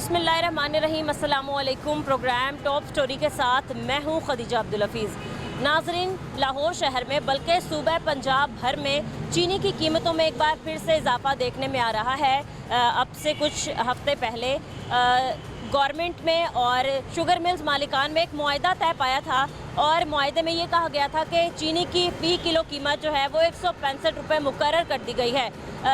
बिस्मिल्लाहिर्रहमानिर्रहीम, अस्सलामुअलैकुम। Programme top story के साथ मैं हूँ खदीजा अब्दुल हफीज़। नाजरीन, लाहौर शहर में बल्कि सूबे पंजाब भर में चीनी की कीमतों में एक बार फिर से इजाफा देखने में आ रहा है। अब से कुछ हफ्ते पहले गवर्नमेंट में और शुगर मिल्स मालिकान में एक मुआहदा तय पाया था और मुआहदे में ये कहा गया था कि चीनी की फ़ी किलो कीमत जो है वो 165 रुपये मुकर्रर कर दी गई है।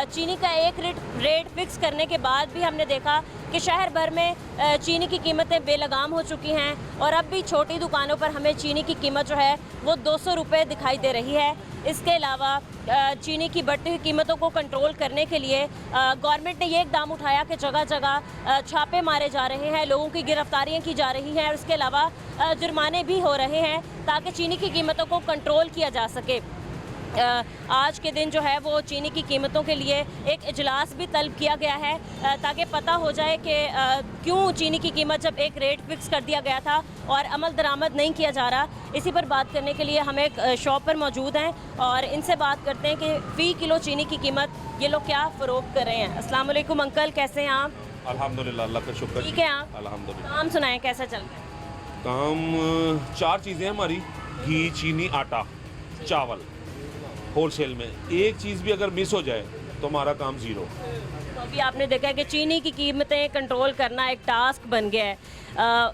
चीनी का एक रेट फिक्स करने के बाद भी हमने देखा कि शहर भर में चीनी की कीमतें बेलगाम हो चुकी हैं और अब भी छोटी दुकानों पर हमें चीनी की कीमत जो है वो 200 रुपये दिखाई दे रही है। इसके अलावा चीनी की बढ़ती हुई कीमतों को कंट्रोल करने के लिए गवर्नमेंट ने ये इकदाम उठाया कि जगह जगह छापे मारे जा रहे हैं, लोगों की गिरफ्तारियां की जा रही हैं और इसके अलावा जुर्माने भी हो रहे हैं ताकि चीनी की कीमतों को कंट्रोल किया जा सके। आज के दिन जो है वो चीनी की कीमतों के लिए एक इजलास भी तलब किया गया है ताकि पता हो जाए कि क्यों चीनी की कीमत जब एक रेट फिक्स कर दिया गया था और अमल दरामद नहीं किया जा रहा। इसी पर बात करने के लिए हम एक शॉप पर मौजूद हैं और इनसे बात करते हैं कि फ़ी किलो चीनी की कीमत ये लोग क्या फ़रोख्त कर रहे हैं। अस्सलाम वालेकुम अंकल, कैसे हैं आप? अल्हम्दुलिल्लाह, अल्लाह का शुक्र। ठीक है आप? अल्हम्दुलिल्लाह। काम सुनाएं, कैसा चल रहा है? काम 4 चीज़ें हमारी, घी, चीनी, आटा, चावल, होलसेल में। एक चीज़ भी अगर मिस हो जाए तो हमारा काम ज़ीरो। तो अभी आपने देखा है कि चीनी की कीमतें कंट्रोल करना एक टास्क बन गया है।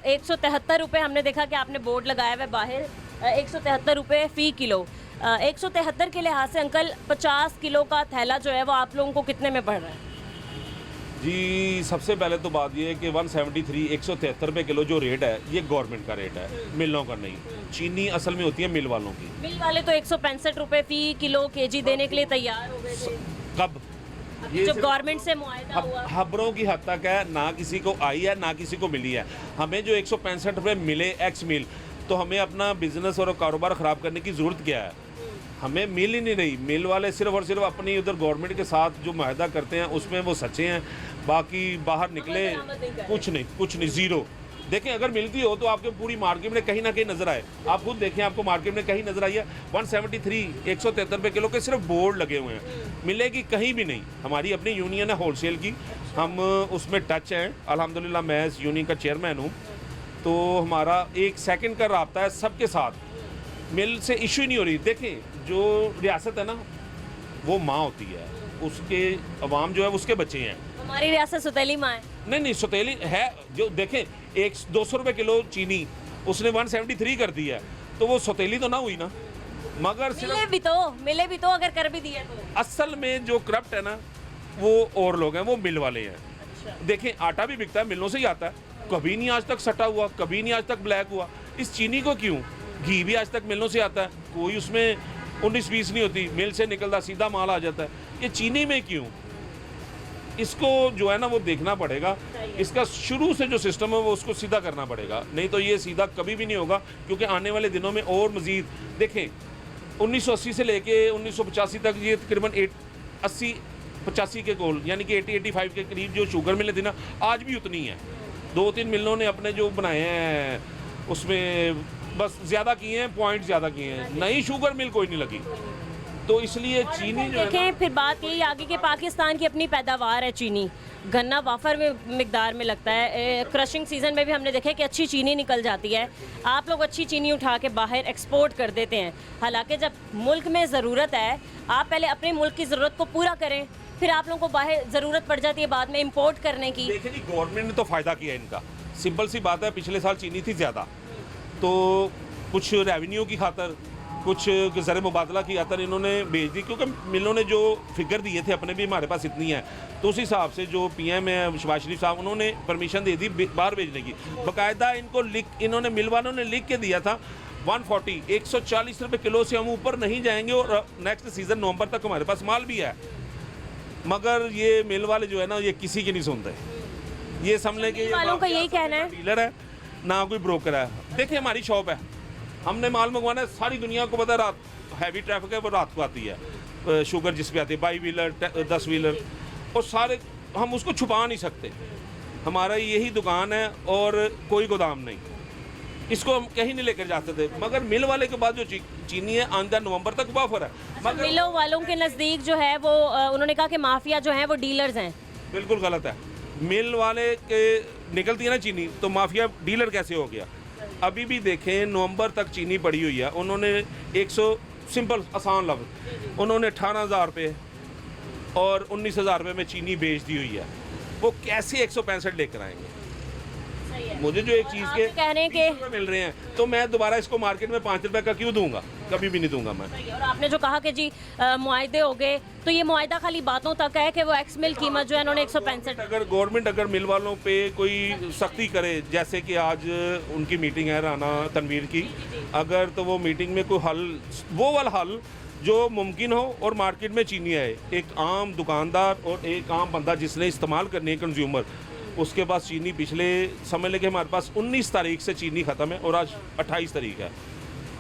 173 रुपये हमने देखा कि आपने बोर्ड लगाया हुआ है बाहर, 173 रुपये फ़ी किलो। 173 के लिहाज से अंकल 50 किलो का थैला जो है वो आप लोगों को कितने में पड़ रहा है? जी, सबसे पहले तो बात ये है कि 173 173 रुपये किलो जो रेट है ये गवर्नमेंट का रेट है, मिलों का नहीं। चीनी असल में होती है मिल वालों की। मिल वाले तो 165 रुपये फ़ी किलो केजी देने के लिए तैयार हो गए थे। कब? ये जब गवर्नमेंट से मुआहदा हुआ। खबरों की हद तक है, ना किसी को आई है ना किसी को मिली है। हमें जो 165 रुपये मिले एक्स मिल, तो हमें अपना बिजनेस और कारोबार ख़राब करने की ज़रूरत क्या है? हमें मिल ही नहीं रही। मिल वाले सिर्फ और सिर्फ अपनी उधर गवर्नमेंट के साथ जो मुआहदा करते हैं उसमें वो सच्चे हैं, बाकी बाहर निकले कुछ नहीं, ज़ीरो। देखें, अगर मिलती हो तो आपके पूरी मार्केट में कहीं ना कहीं नज़र आए। आप खुद देखें, आपको मार्केट में कहीं नज़र आई है 173 173 रुपये किलो के सिर्फ बोर्ड लगे हुए हैं, मिलेगी कहीं भी नहीं। हमारी अपनी यूनियन है होलसेल की, हम उसमें टच हैं अल्हम्दुलिल्लाह। मैं इस यूनियन का चेयरमैन हूँ, तो हमारा 1 सेकंड का रब्ता है सबके साथ। मिल से इशू ही नहीं हो रही। देखें, जो रियासत है ना वो माँ होती है, उसके अवाम जो है उसके बच्चे हैं। हमारी रियासत सुतेली माँ है। नहीं, सुतेली है। जो देखें, 200 रुपये किलो चीनी उसने 173 कर दी है, तो वो सुतेली तो ना हुई ना। मगर मिले भी तो अगर कर भी दिया तो असल में जो करप्ट है ना वो और लोग हैं, वो मिल वाले हैं। अच्छा। देखें, आटा भी बिकता है, मिलों से ही आता है, कभी नहीं आज तक सटा हुआ, कभी नहीं आज तक ब्लैक हुआ। इस चीनी को क्यों? घी भी आज तक मिलों से आता है, कोई उसमें 19-20 नहीं होती, मिल से निकलता सीधा माल आ जाता है। ये चीनी में क्यों? इसको जो है ना वो देखना पड़ेगा। इसका शुरू से जो सिस्टम है वो उसको सीधा करना पड़ेगा, नहीं तो ये सीधा कभी भी नहीं होगा। क्योंकि आने वाले दिनों में और मज़ीद देखें, 1980 से लेके 1985 तक ये तकरीबन 80-85 के गोल, यानी कि 80-85 के करीब जो शुगर मिलें थी ना, आज भी उतनी है। 2-3 मिलों ने अपने जो बनाए हैं उसमें बस ज़्यादा किए हैं, पॉइंट ज़्यादा किए हैं, नई शुगर मिल कोई नहीं लगी। तो इसलिए चीनी जो देखें, फिर बात यही आगे कि पाकिस्तान की अपनी पैदावार है चीनी, गन्ना वाफर में मिकदार में लगता है। क्रशिंग सीज़न में भी हमने देखा कि अच्छी चीनी निकल जाती है। आप लोग अच्छी चीनी उठा के बाहर एक्सपोर्ट कर देते हैं, हालांकि जब मुल्क में ज़रूरत है आप पहले अपने मुल्क की ज़रूरत को पूरा करें, फिर आप लोगों को बाहर ज़रूरत पड़ जाती है बाद में इम्पोर्ट करने की। देखिए जी, गवर्नमेंट ने तो फ़ायदा किया इनका, सिंपल सी बात है। पिछले साल चीनी थी ज़्यादा, तो कुछ रेवेन्यू की खातर, कुछ ज़र मुबादला की खातर इन्होंने भेज दी, क्योंकि मिलों ने जो फिगर दिए थे अपने भी हमारे पास इतनी है, तो उस हिसाब से जो PM है शहबाज शरीफ साहब, उन्होंने परमिशन दे दी बाहर भेजने की। बाकायदा इन्होंने मिल वालों ने लिख के दिया था 140 140 रुपये किलो से हम ऊपर नहीं जाएंगे और नेक्स्ट सीज़न नवंबर तक हमारे पास माल भी है। मगर ये मिल वाले जो है ना ये किसी की नहीं सुनते। ये समझ के वालों का यही कहना है, डीलर है ना कोई ब्रोकर है। देखिए, हमारी शॉप है, हमने माल मंगवाना है, सारी दुनिया को पता है रात हैवी ट्रैफिक है वो रात को आती है शुगर जिस पे आती है, 22 व्हीलर 10 व्हीलर, और सारे हम उसको छुपा नहीं सकते। हमारा यही दुकान है और कोई गोदाम नहीं, इसको हम कहीं नहीं लेकर जाते थे। मगर मिल वाले के बाद जो चीनी है आंदा नवंबर तक वाफर है। मगर मिलों वालों के नज़दीक जो है वो उन्होंने कहा कि माफिया जो है वो डीलर्स हैं। बिल्कुल गलत है, मिल वाले के निकलती है ना चीनी, तो माफिया डीलर कैसे हो गया। अभी भी देखें नवंबर तक चीनी पड़ी हुई है, उन्होंने 100 सिंपल आसान लफ्ज़, उन्होंने 18,000 रुपये और 19,000 रुपये में चीनी बेच दी हुई है। वो कैसे 165 लेकर आएंगे। सही है। मुझे जो एक और चीज़ आप के कह रहे हैं कि 20 रुपये मिल रहे हैं, तो मैं दोबारा इसको मार्केट में 5 रुपये का क्यों दूंगा, कभी भी नहीं दूंगा मैं। सही है। और आपने जो कहा कि जी मुआहदे हो गए, तो ये मुआहदा खाली बातों तक है कि वो एक्स मिल कीमत जो है इन्होंने 165। अगर गवर्नमेंट अगर मिल वालों पे कोई सख्ती करे, जैसे कि आज उनकी मीटिंग है राना तनवीर की, अगर तो वो मीटिंग में कोई हल, वो वाला हल जो मुमकिन हो और मार्केट में चीनी आए, एक आम दुकानदार और एक आम बंदा जिसने इस्तेमाल करनी है कंज्यूमर, उसके पास चीनी पिछले समझ लें कि हमारे पास 19 तारीख से चीनी ख़त्म है और आज 28 तारीख है,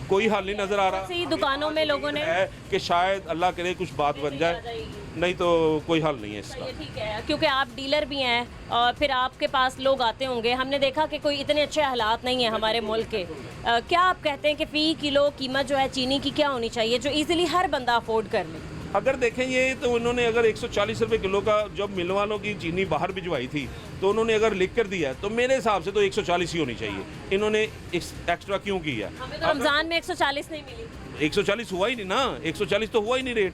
कोई हल नहीं नज़र आ रहा। सी दुकानों में लोगों ने है कि शायद अल्लाह करे कुछ बात बन जाए, नहीं तो कोई हल नहीं है इसका। ये ठीक है, क्योंकि आप डीलर भी हैं और फिर आपके पास लोग आते होंगे। हमने देखा कि कोई इतने अच्छे हालात नहीं है हमारे मुल्क के। क्या आप कहते हैं कि फ़ी किलो कीमत जो है चीनी की क्या होनी चाहिए जो इजीली हर बंदा अफोर्ड कर ले? अगर देखें ये तो उन्होंने अगर 140 रुपये किलो का जब मिल वालों की चीनी बाहर भिजवाई थी, तो उन्होंने अगर लिख कर दिया तो मेरे हिसाब से तो 140 ही होनी चाहिए। इन्होंने एक्स्ट्रा क्यों किया? हमें तो रमज़ान में 140 नहीं मिली। 140 हुआ ही नहीं ना, 140 तो हुआ ही नहीं रेट,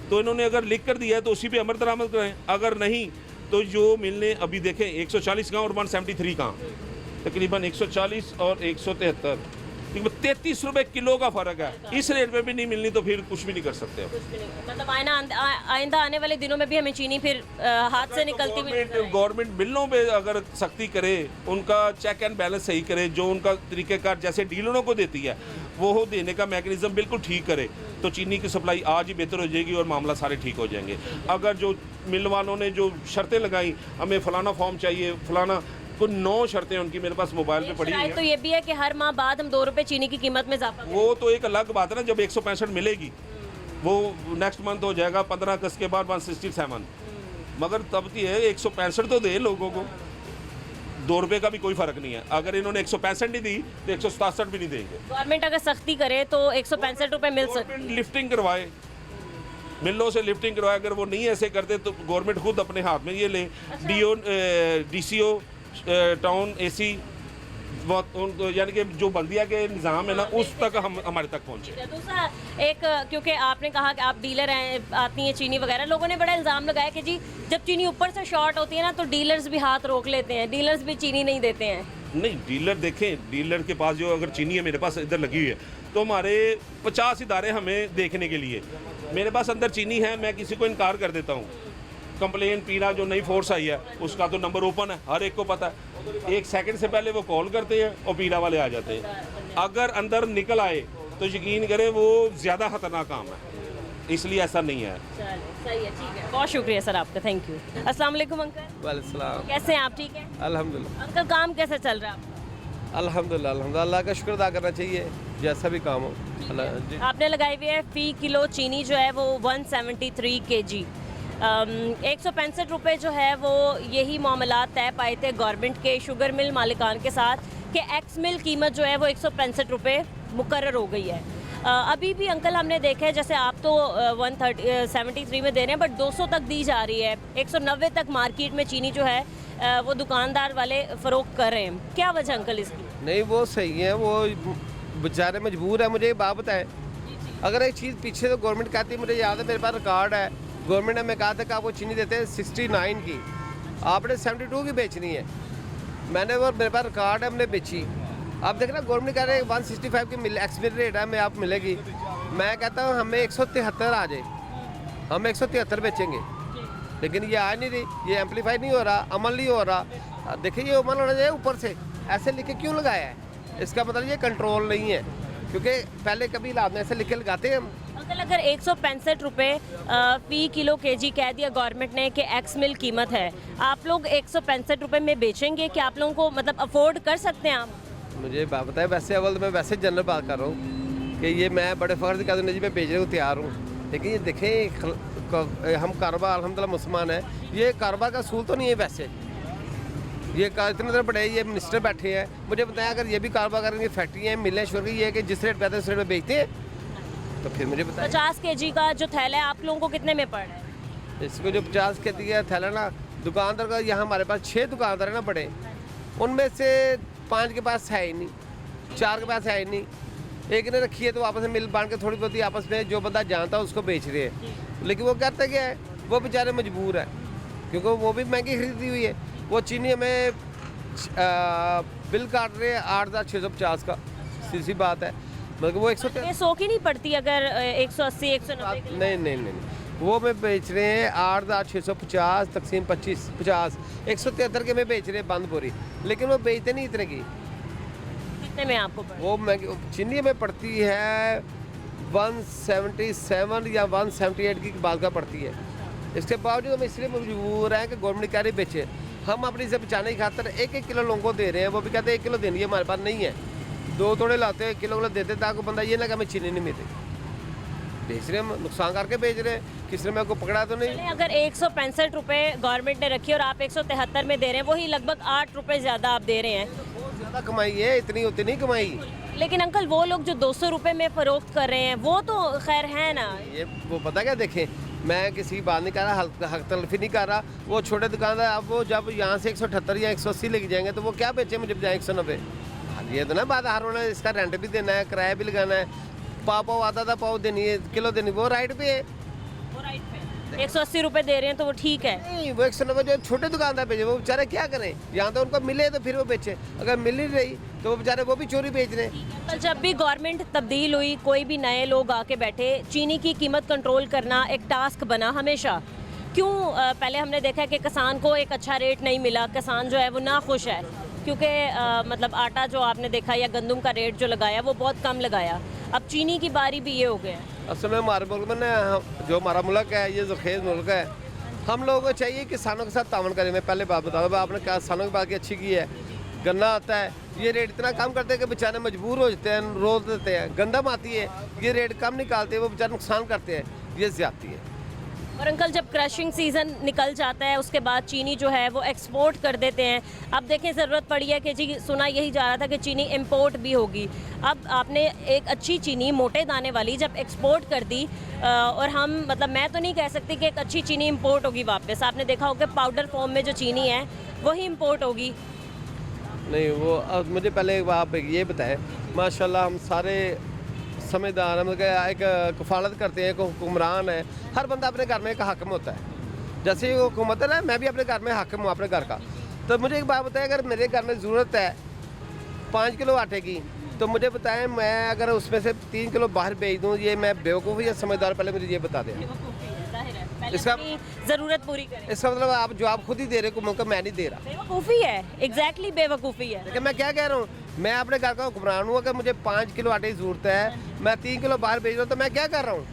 तो इन्होंने अगर लिख कर दिया है तो उसी पे अमल दरामद करें। अगर नहीं तो जो मिलने अभी देखें 140 कहाँ और 173 कहाँ, तकरीबन 140 और 173, 33 रुपये किलो का फ़र्क है। इस रेट पे भी नहीं मिलनी तो फिर कुछ भी नहीं कर सकते। मतलब आइंदा आने वाले दिनों में भी हमें चीनी फिर हाथ से निकलती हुई नजर आएगी। गवर्नमेंट मिलों पे अगर सख्ती करे, उनका चेक एंड बैलेंस सही करे, जो उनका तरीक़ेकार जैसे डीलरों को देती है वो देने का मैकेनिज़्म बिल्कुल ठीक करे, तो चीनी की सप्लाई आज ही बेहतर हो जाएगी और मामला सारे ठीक हो जाएंगे। अगर जो मिल वालों ने जो शर्तें लगाई, हमें फ़लाना फॉर्म चाहिए, फ़लाना, को 9 शर्तें उनकी मेरे पास मोबाइल पे पड़ी शराइत हैं। तो ये भी है कि हर माह बाद हम 2 रुपए चीनी की कीमत में इजाफा करें। वो तो एक अलग बात है ना, जब 165 मिलेगी वो नेक्स्ट मंथ हो जाएगा 15 अगस्त के बाद 167, मगर तब की है 165 तो दे लोगों को, 2 रुपये का भी कोई फ़र्क नहीं है। अगर इन्होंने 165 नहीं दी तो 167 भी नहीं देंगे। गवर्नमेंट अगर सख्ती करे तो 165 रुपए मिल सकते हैं। लिफ्टिंग करवाए, मिलों से लिफ्टिंग करवाए, अगर वो नहीं ऐसे करते तो गवर्नमेंट खुद अपने हाथ में ये ले। DCO टाउन AC यानी कि जो बल्दिया के निज़ाम है ना, उस तक हमारे तक पहुँचे। दूसरा एक, क्योंकि आपने कहा कि आप डीलर हैं, आती हैं चीनी वगैरह, लोगों ने बड़ा इल्ज़ाम लगाया कि जी जब चीनी ऊपर से शॉर्ट होती है ना तो डीलर्स भी हाथ रोक लेते हैं, डीलर्स भी चीनी नहीं देते हैं। नहीं, डीलर देखें, डीलर के पास जो अगर चीनी है मेरे पास इधर लगी हुई है, तो हमारे 50 इदारे हमें देखने के लिए, मेरे पास अंदर चीनी है, मैं किसी को इनकार कर देता हूँ। कंप्लेन पीना जो नई फोर्स आई है उसका तो नंबर ओपन है, हर एक को पता है, 1 सेकंड से पहले वो कॉल करते हैं और पीला वाले आ जाते हैं। अगर अंदर निकल आए तो यकीन करें वो ज़्यादा ख़तरनाक काम है, इसलिए ऐसा नहीं है। सही है, ठीक है, बहुत शुक्रिया सर आपका, थैंक यू। अस्सलाम वालेकुम अंकल। वालेकुम, कैसे हैं आप? ठीक है अल्हम्दुलिल्लाह। अंकल, काम कैसे चल रहा है आपका? अल्हम्दुलिल्लाह, अल्हम्दुलिल्लाह, अल्लाह का शुक्र अदा करना चाहिए, जैसा भी काम हो। अल्लाह जी। आपने लगाई हुई है फ़ी किलो चीनी जो है वो 173 kg, 165 रुपये जो है वो यही मामला तय पाए थे गवर्नमेंट के शुगर मिल मालिकान के साथ कि एक्स मिल कीमत जो है वो 165 रुपये मुकर्रर हो गई है। अभी भी अंकल हमने देखा है, जैसे आप तो 173 में दे रहे हैं, बट 200 तक दी जा रही है, 190 तक मार्केट में चीनी जो है वो दुकानदार वाले फ़रोख्त कर रहे हैं। क्या वजह अंकल इसकी? नहीं, वो सही है, वो बेचारे मजबूर है। मुझे एक बात बताएं, अगर एक चीज़ पीछे तो गवर्नमेंट कहती है, मुझे याद है मेरे पास रिकॉर्ड है, गवर्नमेंट ने हमें कहा था कि आपको चीनी देते हैं 69 की, आपने 72 की बेचनी है। मैंने वो मेरे पास रिकॉर्ड है, हमने बेची। आप देख रहे हैं गवर्नमेंट कह रहे हैं 165 की एक्सपायरी रेट है, हमें आप मिलेगी। मैं कहता हूँ हमें 173 आ जाए, हम 173 बेचेंगे, लेकिन ये आ नहीं रही, ये एम्पलीफाई नहीं हो रहा, अमल नहीं हो रहा। देखिए ये अमल होना चाहिए ऊपर से, ऐसे लिख के क्यों लगाया है? इसका मतलब ये कंट्रोल नहीं है, क्योंकि पहले कभी इलाज में ऐसे लिख के लगाते हैं हम। अंकल, अगर 165 रुपये फ़ी किलो kg कह दिया गवर्नमेंट ने कि एक्स मिल कीमत है, आप लोग 165 रुपये में बेचेंगे कि आप लोगों को मतलब अफोर्ड कर सकते हैं आप? मुझे बात बताए, वैसे अव्वल मैं वैसे जनरल बात कर रहा हूँ कि ये मैं बड़े फ़ख्र से कहता हूँ जी मैं बेचने को तैयार हूँ, लेकिन ये देखें हम कारोबार अल्हम्दुलिल्लाह मुसलमान हैं, ये कारोबार का असूल तो नहीं है। वैसे ये इतने तरह बड़े ये मिनिस्टर बैठे हैं, मुझे बताया अगर ये भी कारोबार करेंगे, फैक्ट्री है, मिलें, शुगर की, ये है कि जिस रेट पे आते हैं उस रेट में बेचते हैं, तो फिर मुझे बताया 50 kg का जो थैला है आप लोगों को कितने में पड़ रहा है? इसको जो 50 के दिया थैला ना दुकानदार का यहाँ हमारे पास 6 दुकानदार है ना बड़े, उनमें से 5 के पास है ही नहीं, 4 के पास है ही नहीं। एक ने रखी है तो आपस में मिल बांट के थोड़ी बहुत ही आपस में जो बंदा जानता है उसको बेच रहे हैं। लेकिन वो करता क्या है, वो बेचारे मजबूर है क्योंकि वो भी महंगी खरीदी हुई है। वो चीनी हमें बिल काट रहे हैं 8,650 का, सीधी बात है। मतलब वो 100 की नहीं पड़ती अगर 180 190 नहीं, वो में बेच रहे हैं 8,650 तकसीम 50 173 के में बेच रहे हैं बंद बोरी, लेकिन वो बेचते नहीं इतने की। कितने में आपको पड़े? वो महंगी चीनी में पड़ती है 177 या 178 की बात का पड़ती है। इसके बावजूद हम इसलिए मजबूर हैं कि गवर्नमेंट क्या नहीं बेचे, हम अपनी से बचाने की खातर 1-1 किलो लोगों को दे रहे हैं। वो भी कहते हैं 1 किलो देनी है, हमारे पास नहीं है, 2 तोड़े लाते हैं 1 किलो देते ताकि बंदा ये ना कि हमें चीनी नहीं मिलती। बेच रहे हम, नुकसान करके बेच रहे हैं, किसी ने मेरे को पकड़ा तो नहीं। चलें, अगर 165 रुपये गवर्नमेंट ने रखी और आप 173 में दे रहे हैं, वही लगभग 8 रुपये ज़्यादा आप दे रहे हैं। बहुत ज़्यादा कमाई है, इतनी होती नहीं कमाई। लेकिन अंकल वो लोग जो 200 रुपये में फ़रोख्त कर रहे हैं वो तो खैर है ना। ये वो पता क्या, देखें मैं किसी की बात नहीं कर रहा, हक तलफी नहीं कर रहा। वो छोटे दुकानदार अब वो जब यहाँ से 178 या 180 लेके जाएंगे तो वो क्या बेचे मुझे बजाय 190। ये तो ना बात, हर उन्होंने इसका रेंट भी देना है, किराया भी लगाना है, पाव आधा पाव देनी है, किलो देनी, वो राइट पे है। वो राइट पे 180 रुपये दे रहे हैं तो वो ठीक है। नहीं, वो 190 जो छोटे दुकानदार बेचे वो बेचारे क्या करें, यहाँ तो उनको मिले तो फिर वो बेचे, अगर मिल नहीं रही तो वो बेचारे वो भी चोरी बेच रहे हैं। तो जब भी गवर्नमेंट तब्दील हुई, कोई भी नए लोग आके बैठे, चीनी की कीमत कंट्रोल करना एक टास्क बना हमेशा। क्यों पहले हमने देखा कि किसान को एक अच्छा रेट नहीं मिला, किसान जो है वो ना खुश है क्योंकि मतलब आटा जो आपने देखा या गंदम का रेट जो लगाया वो बहुत कम लगाया। अब चीनी की बारी भी ये हो गया है। असल में हमारे मुल्क में ना, जो हमारा मुल्क है ये ज़रख़ेज़ मुल्क है, हम लोगों को चाहिए किसानों के साथ तावन करें। मैं पहले बात बता दूँ, आपने किसानों की बात की अच्छी की है। गन्ना आता है, ये रेट इतना कम करते हैं कि बेचारे मजबूर हो जाते हैं, रोक देते हैं। गंदम आती है, ये रेट कम निकालते हैं, वो बेचारे नुकसान करते हैं, ये ज़्यादती है। और अंकल जब क्रशिंग सीज़न निकल जाता है उसके बाद चीनी जो है वो एक्सपोर्ट कर देते हैं। अब देखें ज़रूरत पड़ी है कि जी सुना यही जा रहा था कि चीनी इंपोर्ट भी होगी। अब आपने एक अच्छी चीनी मोटे दाने वाली जब एक्सपोर्ट कर दी और हम मतलब मैं तो नहीं कह सकती कि एक अच्छी चीनी इंपोर्ट होगी वापस। आपने देखा होगा पाउडर फॉर्म में जो चीनी है वही इंपोर्ट होगी। नहीं, वो अब मुझे पहले आप ये बताएं, माशाल्लाह हम सारे समझदार हैं, मतलब एक कफालत करते हैं, एक हुक्मरान है, हर बंदा अपने घर में एक हाकिम होता है। जैसे वो हुकूमत है ना, मैं भी अपने घर में हाकिम हूँ अपने घर का। तो मुझे एक बात बताएं, अगर मेरे घर में ज़रूरत है 5 किलो आटे की, तो मुझे बताएं मैं अगर उसमें से 3 किलो बाहर भेज दूँ, ये मैं बेवकूफ़ या समझदार, पहले मुझे ये बता दें। इसका ज़रूरत पूरी करें। इसका मतलब आप जो आप खुद ही दे रहे हो, मौका मैं नहीं दे रहा। बेवकूफ़ी है, एग्जैक्टली बेवकूफ़ी है। लेकिन मैं क्या कह रहा हूँ, मैं अपने घर का हुक्मरान हूँ, अगर मुझे 5 किलो आटे की ज़रूरत है, मैं 3 किलो बाहर भेज रहा हूँ, तो मैं क्या कर रहा हूँ?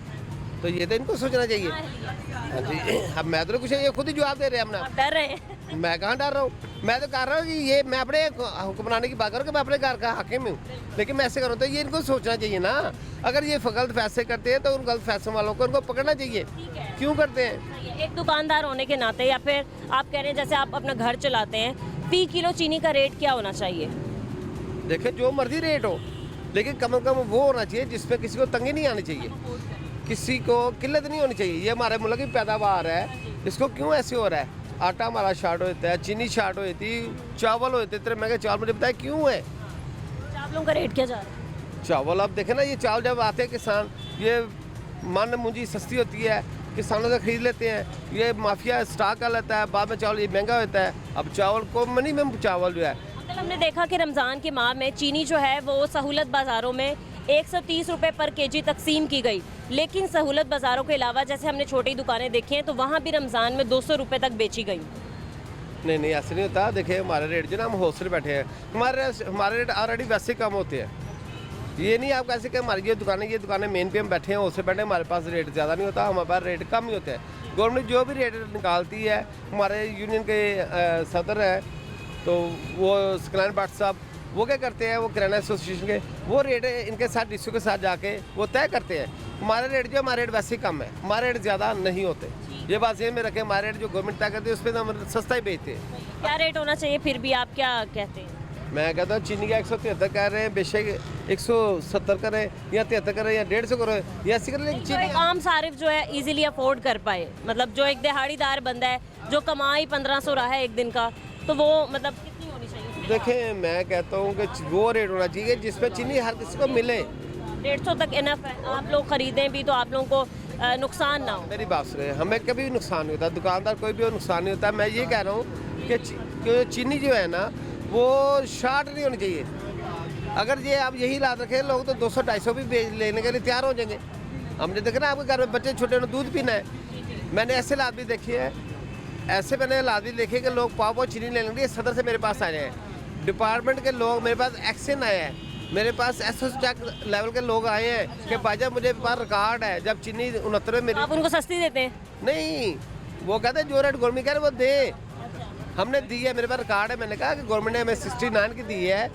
तो ये तो इनको सोचना चाहिए। हाँ जी, अब मैं तो कुछ ये खुद ही जवाब दे रहे हैं अपना। आप डर रहे हैं? मैं कहाँ डर रहा हूँ, मैं तो कर रहा हूँ कि ये मैं अपने हुक्मरानी की बात करूँ कि मैं अपने घर का हाकिम हूँ, लेकिन मैं ऐसे करूँ तो ये इनको सोचना चाहिए ना। अगर ये गलत फैसले करते हैं तो उन गलत फैसले वालों को उनको पकड़ना चाहिए। क्यों करते हैं? एक दुकानदार होने के नाते या फिर आप कह रहे हैं जैसे आप अपना घर चलाते हैं, फी किलो चीनी का रेट क्या होना चाहिए? देखें जो मर्जी रेट हो, लेकिन कम से कम वो होना चाहिए जिसमें किसी को तंगी नहीं आनी चाहिए, किसी को किल्लत नहीं होनी चाहिए। ये हमारे मुल्क की पैदावार है, इसको क्यों ऐसे हो रहा है? आटा हमारा शार्ट होता है, चीनी शार्ट होती, चावल होते, इतने महंगे चावल, मुझे बताया क्यों है? चावलों का रेट क्या जा रहा है? चावल आप देखें ना, ये चावल जब आते हैं किसान, ये मन मुंजी सस्ती होती है, किसानों से खरीद लेते हैं, ये माफिया स्टॉक कर लेता है, बाद में चावल ये महंगा होता है। अब चावल को मनी में चावल जो है, कल हमने देखा कि रमज़ान के माह में चीनी जो है वो सहूलत बाज़ारों में 130 रुपये पर केजी तकसीम की गई, लेकिन सहूलत बाज़ारों के अलावा जैसे हमने छोटी दुकानें देखी हैं तो वहाँ भी रमज़ान में 200 रुपये तक बेची गई। नहीं ऐसे नहीं होता। देखिए हमारे रेट जो ना, हम होलसेल बैठे हैं, हमारे रेट ऑलरेडी वैसे कम होते हैं। ये नहीं आप कैसे कि हमारी ये दुकानें मेन पे हम बैठे हैं, होलसेल बैठे हैं, हमारे पास रेट ज़्यादा नहीं होता, हमारे पास रेट कम ही होते हैं। गवर्नमेंट जो भी रेट निकालती है, हमारे यूनियन के सदर हैं तो वो सकलान भट्ट साहब, वो क्या करते हैं, वो किराना एसोसिएशन के वो रेट इनके साथ डिस्ट्रिक्ट के साथ जाके वो तय करते हैं। हमारे रेट हमारे रेट वैसे ही कम है, हमारे रेट ज़्यादा नहीं होते। ये बात ये में रखें, हमारे रेट जो गवर्नमेंट तय करती है उस पर हम सस्ता ही बेचते हैं। क्या रेट होना चाहिए फिर भी, आप क्या कहते हैं? मैं कहता हूँ चीनी का 173 कह रहे हैं, बेशक 170 करें या 73 करें या 150 करें या ऐसी करें, लेकिन जो एक आम सारिफ जो है इजीली अफोर्ड कर पाए, मतलब जो एक दिहाड़ीदार बंदा है जो कमाई 1500 रहा है एक दिन का, तो वो मतलब कितनी होनी चाहिए? देखें, मैं कहता हूँ कि वो रेट होना चाहिए जिसमें चीनी हर किसी को मिले। 150 तक इनफ है, आप लोग खरीदें भी तो आप लोगों को नुकसान ना हो। मेरी बात सुने, हमें कभी भी नुकसान नहीं होता, दुकानदार कोई भी नुकसान नहीं होता। मैं ये कह रहा हूँ कि चीनी जो है ना वो शार्ट नहीं होनी चाहिए। अगर ये आप यही लाद रखें, लोग तो 200-250 भी लेने के लिए तैयार हो जाएंगे। हमने देखा ना, आपके घर में बच्चे छोटे उन्हें दूध पीना है। मैंने ऐसे लाद भी देखी है, ऐसे मैंने लाद भी देखी है कि लोग पाव चीनी लेने के लिए सदर से मेरे पास आए हैं, डिपार्टमेंट के लोग मेरे पास एक्शन आए हैं, मेरे पास एसएस चेक लेवल के लोग आए हैं कि भाईजान मुझे पास रिकॉर्ड है जब चीनी 69 में मेरी। आप उनको सस्ती देते हैं? नहीं, वो कहते हैं जो रेट गवर्नमेंट कह रहे वो दे। हमने दी है, मेरे पास रिकॉर्ड है। मैंने कहा कि गवर्नमेंट ने हमें 69 की दी है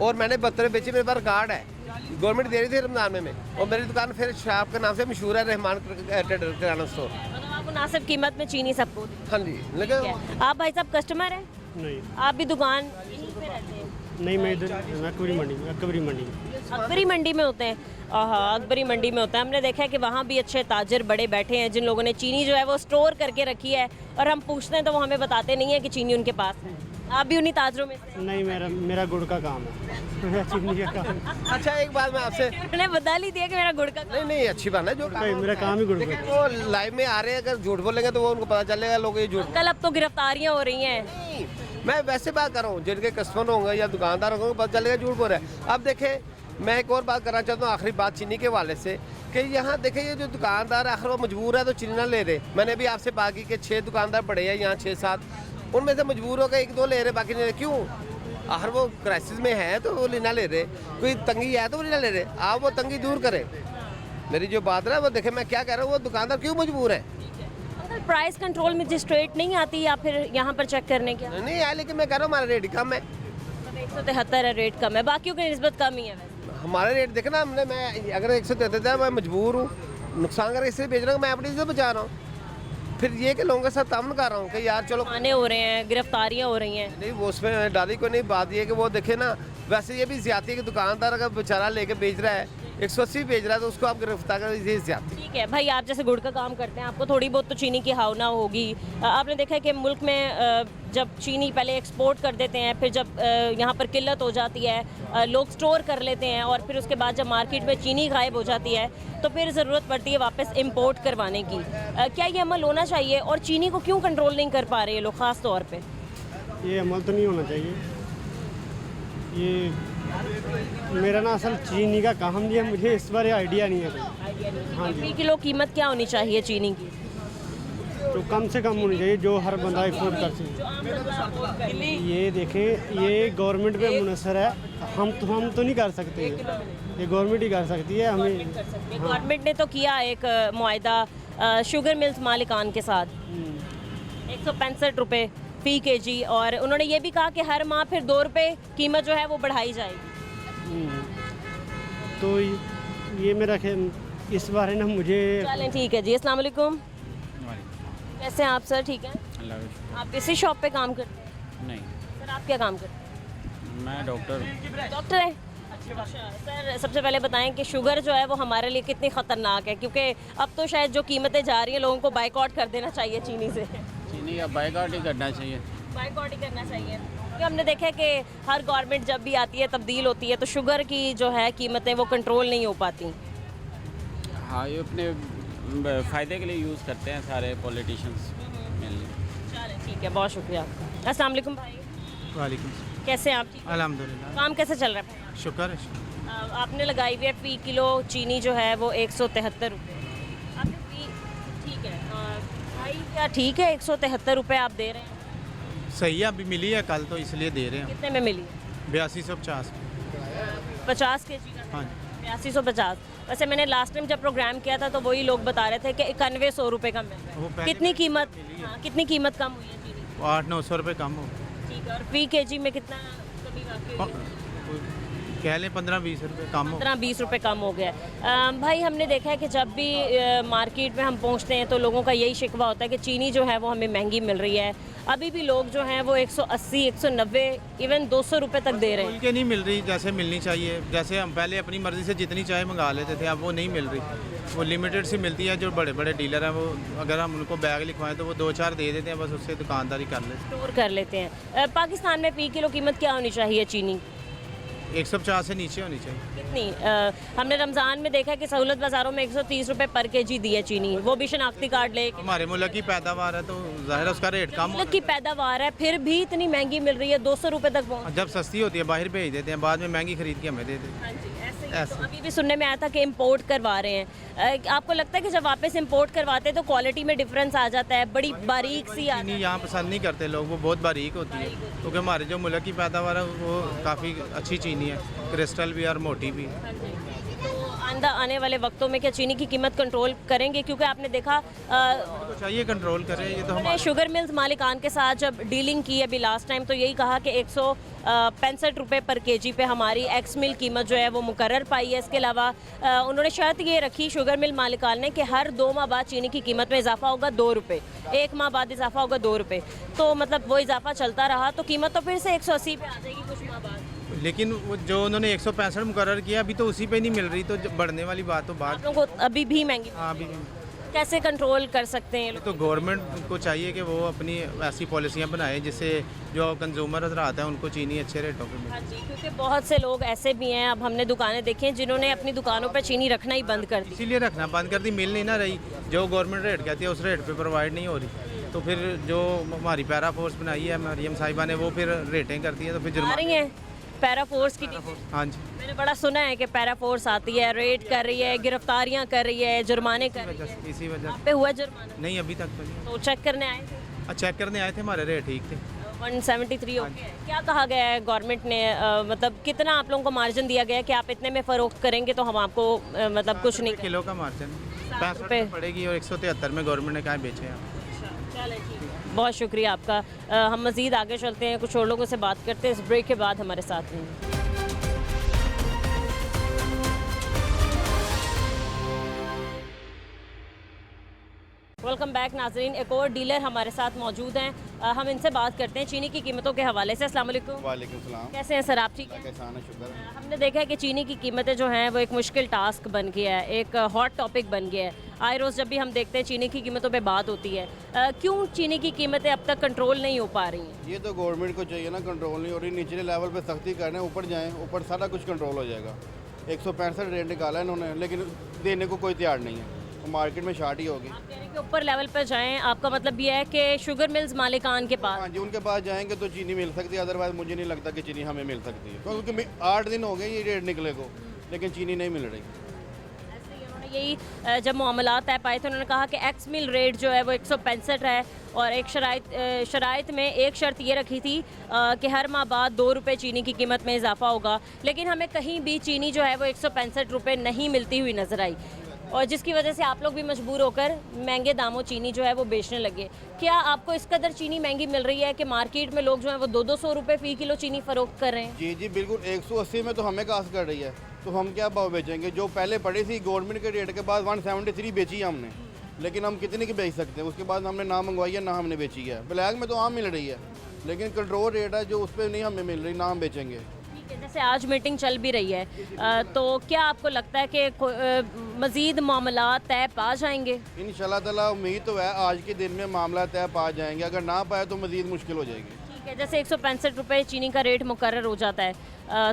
और मैंने 72 बेची, मेरे पास रिकॉर्ड है। गवर्नमेंट दे रही थी रमजान में और मेरी दुकान फिर शॉप के नाम से मशहूर है, रहमान ट्रेडर किराना स्टोर। मतलब आप मुनासिब कीमत में चीनी सबको देते हाँ जी, हैं। लेकिन आप भाई साहब कस्टमर हैं? नहीं आप भी दुकान यहीं पे रहते हैं? नहीं, मैं इधर अकबरी मंडी में अकबरी मंडी में होते हैं? हाँ, अकबरी मंडी में होता है। हमने देखा है कि वहाँ भी अच्छे ताजर बड़े बैठे हैं जिन लोगों ने चीनी जो है वो स्टोर करके रखी है, और हम पूछते हैं तो वो हमें बताते नहीं है कि चीनी उनके पास है। आप भी उन्हीं ताजरों में से? नहीं, मेरा गुड़ का काम है। मेरा चीनी का काम है। अच्छा एक बात मैं आपसे, उन्होंने बता ही दिया कि मेरा गुड़ का नहीं नहीं अच्छी बात है जो नहीं, मेरा काम ही गुड़ का लेकिन वो लाइव में आ रहे हैं, अगर झूठ बोलेंगे तो वो उनको पता चलेगा लोग ये झूठ। कल अब तो गिरफ्तारियां हो रही हैं। नहीं, मैं वैसे बात कर रहा हूँ, जिनके कस्टमर होंगे या दुकानदार होंगे पता चलेगा झूठ बोल रहे हैं। अब देखें, मैं एक और बात करना चाहता हूँ, आखिरी बात चीनी के हवाले से, कि यहाँ देखें ये जो दुकानदार आखिर वो मजबूर है तो चीनी ना ले रहे। मैंने भी आपसे बात की कि 6 दुकानदार पड़े हैं यहाँ, 6-7, उनमें से मजबूर होकर 1-2 ले रहे, बाकी नहीं ले रहे। क्यों? आखिर वो क्राइसिस में है तो वो लेना ले रहे, कोई तंगी है तो वो लेना ले रहे। आप वो तंगी दूर करें। मेरी जो बात है वो देखें, मैं क्या कह रहा हूँ, वो दुकानदार क्यों मजबूर है? अंकल, प्राइस कंट्रोल मजिस्ट्रेट नहीं आती या फिर यहाँ पर चेक करने के? नहीं आया, लेकिन मैं कह रहा हूँ हमारा रेट कम है। 173 है, रेट कम है, बाकियों की निस्बत कम ही है वैसे। हमारा रेट देखना, हमने मैं अगर 173 था, मैं मजबूर हूँ, नुकसान करके इसलिए बेच रहा हूँ, मैं अपनी इज्जत बचा रहा हूँ। फिर ये कि लोगों के साथ तामन कर रहा हूँ कि यार चलो, आने हो रहे हैं, गिरफ्तारियां हो रही हैं। नहीं वो उसमें डाली को नहीं। बात ये कि वो देखे ना, वैसे ये भी ज्यादा है कि दुकानदार अगर बेचारा लेके बेच रहा है 180 बेच रहा है तो उसको आप गिरफ्तार कर, ये ज्यादा। ठीक है भाई, आप जैसे गुड़ का काम करते हैं, आपको थोड़ी बहुत तो चीनी की हावना होगी। आपने देखा है कि मुल्क में जब चीनी पहले एक्सपोर्ट कर देते हैं, फिर जब यहाँ पर किल्लत हो जाती है, लोग स्टोर कर लेते हैं, और फिर उसके बाद जब मार्केट में चीनी गायब हो जाती है तो फिर ज़रूरत पड़ती है वापस इंपोर्ट करवाने की। क्या ये अमल होना चाहिए, और चीनी को क्यों कंट्रोल नहीं कर पा रहे ये लोग ख़ास तौर पे? ये अमल तो नहीं होना चाहिए। ये मेरा ना असल चीनी का काम नहीं है, मुझे इस बारे आइडिया नहीं है कोई। हाँ जी, फी किलो कीमत क्या होनी चाहिए चीनी की? तो कम से कम होनी चाहिए जो हर बंदा अफोर्ड कर सके। ये देखें, ये गवर्नमेंट पे मुनसर है, हम तो नहीं कर सकते, ये गवर्नमेंट ही कर सकती है। हमें गवर्नमेंट ने तो किया एक मुआहदा शुगर मिल्स मालिकान के साथ, 165 रुपये फ़ी केजी, और उन्होंने ये भी कहा कि हर माह फिर 2 रुपये कीमत जो है वो बढ़ाई जाएगी। तो ये मेरा इस बारे में मुझे। चलें ठीक है जी, अस्सलाम वालेकुम। कैसे हैं आप सर? ठीक हैं? आप इसी शॉप पे काम करते हैं? नहीं, सर आप क्या काम करते हैं? मैं डॉक्टर हैं? अच्छा सर, सबसे पहले बताएं कि शुगर जो है वो हमारे लिए कितनी ख़तरनाक है, क्योंकि अब तो शायद जो कीमतें जा रही हैं लोगों को बाइकआउट कर देना चाहिए चीनी से। चीनी का बाइकआउट ही करना चाहिए। बाइकआउट ही करना चाहिए, क्योंकि हमने देखा है कि हर गवर्नमेंट जब भी आती है, तब्दील होती है, तो शुगर की जो है कीमतें वो कंट्रोल नहीं हो पाती। हाँ, ये अपने फ़ायदे के लिए यूज़ करते हैं सारे पॉलिटिशियंस मिलकर। चलें ठीक है, बहुत शुक्रिया। अस्सलाम वालेकुम भाई, वालेकुम कैसे हैं आप? ठीक हैं? अल्हम्दुलिल्लाह, काम कैसे चल रहा है? शुक्र है। आपने लगाई हुई है फ़ी किलो चीनी जो है वो 173 रुपये। आपने फ़ी, ठीक है भाई, क्या ठीक है 173 रुपये आप दे रहे हैं? सही है, अभी मिली है कल तो इसलिए दे रहे हैं। कितने में मिली है? 8250। 50 के जी का? हाँ जी, 8250। वैसे मैंने लास्ट टाइम जब प्रोग्राम किया था तो वही लोग बता रहे थे कि 9100 रुपये का मिल रहा वो है। पहले कितनी कीमत, हाँ, कितनी कीमत कम हुई है चीनी? 800-900 रुपये कम हो। ठीक है, और फ़ी केजी में कितना कमी वाकई हुई है? कह लें 15-20 रुपये कम हो। 15-20 रुपये कम हो गया है। भाई हमने देखा है कि जब भी मार्केट में हम पहुंचते हैं तो लोगों का यही शिकवा होता है कि चीनी जो है वो हमें महंगी मिल रही है। अभी भी लोग जो हैं वो 180, 190, इवन 200 रुपए तक दे रहे हैं। खुल के नहीं मिल रही जैसे मिलनी चाहिए। जैसे हम पहले अपनी मर्ज़ी से जितनी चाय मंगा लेते थे, अब वो नहीं मिल रही। वो लिमिटेड सी मिलती है। जो बड़े बड़े डीलर हैं वो अगर हम उनको बैग लिखवाएं तो वो 2-4 दे देते हैं, बस उससे दुकानदारी कर लेते स्टोर कर लेते हैं। पाकिस्तान में फी किलो कीमत क्या होनी चाहिए चीनी? हैं। 150 से नीचे होनी चाहिए। कितनी? हमने रमज़ान में देखा कि सहूलत बाज़ारों में 130 रुपए पर केजी दी है चीनी, वो भी शनाख्ती कार्ड ले। हमारे मुल्क की पैदावार है तो ज़ाहिर है उसका रेट कम मुल्क की पैदावार है फिर भी इतनी महंगी मिल रही है, 200 रुपए तक पहुँच। जब सस्ती होती है बाहर भेज देते हैं, बाद में महंगी खरीद के हमें दे देते हैं। हाँ जी, ऐसे ही है। तो अभी भी सुनने में आया था कि इंपोर्ट करवा रहे हैं। आपको लगता है कि जब वापस इंपोर्ट करवाते हैं तो क्वालिटी में डिफरेंस आ जाता है, बड़ी बारीक सी आती चीनी यहाँ पसंद नहीं करते लोग, वो बहुत बारीक होती है क्योंकि हमारे जो मुल्क की पैदावार है वो काफ़ी अच्छी चीनी है, क्रिस्टल भी और मोटी भी। तो आने वाले वक्तों में क्या चीनी की कीमत कंट्रोल करेंगे? क्योंकि आपने देखा तो चाहिए कंट्रोल करें, ये तो हमने शुगर मिल्स मालिकान के साथ जब डीलिंग की अभी लास्ट टाइम तो यही कहा कि 165 रुपये पर केजी पे हमारी एक्स मिल कीमत जो है वो मुकर्रर पाई है। इसके अलावा उन्होंने शर्त ये रखी शुगर मिल मालिकान ने कि हर 2 माह बाद चीनी की कीमत में इजाफा होगा 2 रुपये, 1 माह बाद इजाफा होगा 2 रुपये। तो मतलब वो इजाफा चलता रहा तो कीमत तो फिर से 180 पे आ जाएगी कुछ माह बाद। लेकिन वो जो उन्होंने 165 मुकर्रर किया अभी तो उसी पे नहीं मिल रही, तो बढ़ने वाली बात तो बात। आप लोगों को अभी भी महंगी हाँ अभी कैसे कंट्रोल कर सकते हैं ये लोग? तो गवर्नमेंट को चाहिए कि वो अपनी ऐसी पॉलिसियाँ बनाए जिससे जो कंज्यूमर हजरात हैं उनको चीनी अच्छे रेटों पे मिले। हाँ जी, क्योंकि बहुत से लोग ऐसे भी हैं, अब हमने दुकानें देखी हैं जिन्होंने अपनी दुकानों पर चीनी रखना ही बंद कर दी। इसीलिए रखना बंद कर दी, मिल नहीं ना रही। जो गवर्नमेंट रेट कहती है उस रेट पे प्रोवाइड नहीं हो रही, तो फिर जो हमारी पैरा फोर्स बनाई है मरियम साहिबा ने वो फिर रेटें करती है तो फिर आ जुर्माना। रही हैं पैरा फोर्स की टीम? हाँ जी, मैंने बड़ा सुना है कि पैरा फोर्स आती है, रेड कर रही है, गिरफ्तारियां कर रही है, जुर्माने कर रही है। इसी वजह आप पे हुआ जुर्माना? नहीं अभी तक तो नहीं। तो चेक करने आए थे? चेक करने आए थे, हमारे रेट ठीक थे। 173 हो गया। क्या कहा गया है गवर्नमेंट ने? मतलब कितना आप लोगों को मार्जिन दिया गया है कि आप इतने में फ़रोख्त करेंगे तो हम आपको मतलब कुछ नहीं किलो का मार्जिन 65 रुपये पड़ेगी और 173 में गवर्नमेंट ने कहा बेचे हैं। चलें ठीक है, बहुत शुक्रिया आपका। हम मज़ीद आगे चलते हैं, कुछ और लोगों से बात करते हैं। इस ब्रेक के बाद हमारे साथ रहिए। वेलकम बैक नाजरीन। एक और डीलर हमारे साथ मौजूद हैं, हम इनसे बात करते हैं चीनी की कीमतों के हवाले से। अस्सलाम वालेकुम। वालेकुम सलाम। कैसे हैं सर आप? ठीक है। कैसा है? शुक्र है। हमने देखा है कि चीनी की कीमतें जो हैं वो एक मुश्किल टास्क बन गया है, एक हॉट टॉपिक बन गया है। आए रोज़ जब भी हम देखते हैं चीनी की कीमतों पे बात होती है। क्यों चीनी की कीमतें अब तक कंट्रोल नहीं हो पा रही हैं? ये तो गवर्नमेंट को चाहिए ना, कंट्रोल नहीं हो रही। निचले लेवल पे सख्ती करने, ऊपर जाएं, ऊपर सारा कुछ कंट्रोल हो जाएगा। 165 रेट निकाला इन्होंने, लेकिन देने को कोई तैयार नहीं है, मार्केट में शार्ट ही होगी। आप कह रहे हैं कि ऊपर लेवल पर जाएं, आपका मतलब ये है कि शुगर मिल्स मालिकान के पास? हाँ जी, उनके पास जाएंगे तो चीनी मिल सकती है, अदरवाइज मुझे नहीं लगता कि चीनी हमें मिल सकती है, क्योंकि 8 दिन हो गए ये रेट निकले को, लेकिन चीनी नहीं मिल रही। ऐसे ही उन्होंने यही जब मामलात तय पाए थे उन्होंने कहा कि एक्स मिल रेट जो है वो 165 है और एक शराइत में एक शर्त ये रखी थी कि हर माह बाद 2 रुपये चीनी की कीमत में इजाफा होगा, लेकिन हमें कहीं भी चीनी जो है वो 165 रुपये नहीं मिलती हुई नज़र आई और जिसकी वजह से आप लोग भी मजबूर होकर महंगे दामों चीनी जो है वो बेचने लगे। क्या आपको इस कदर चीनी महंगी मिल रही है कि मार्केट में लोग जो है वो 200 रुपये फ़ी किलो चीनी फ़रोख्त कर रहे हैं? जी जी बिल्कुल। 180 में तो हमें कास्ट कर रही है, तो हम क्या भाव बेचेंगे? जो पहले पड़ी थी गवर्नमेंट के रेट के बाद 173 बेची है हमने, लेकिन हम कितने की बेच सकते हैं? उसके बाद हमने ना मंगवाई है ना हमने बेची है। ब्लैक में तो आम मिल रही है, लेकिन कंट्रोल रेट है जो उस पर नहीं हमें मिल रही, ना हम बेचेंगे। जैसे आज मीटिंग चल भी रही है, तो क्या आपको लगता है कि मज़ीद मामला तय पा जाएंगे? इंशाल्लाह ताला उम्मीद तो है आज के दिन में मामला तय पा जाएंगे, अगर ना पाए तो मज़ीद मुश्किल हो जाएगी। ठीक है, जैसे 165 रुपये चीनी का रेट मुकर्रर हो जाता है,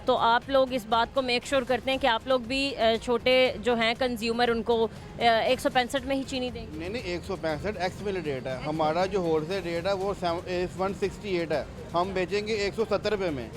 तो आप लोग इस बात को मेक श्योर करते हैं कि आप लोग भी छोटे जो हैं कंज्यूमर उनको 165 में ही चीनी देंगे? नहीं नहीं, 165 एक्स मिल रेट है हमारा, जो होलसेल रेट है वो 168 है, हम बेचेंगे 170 रुपये में।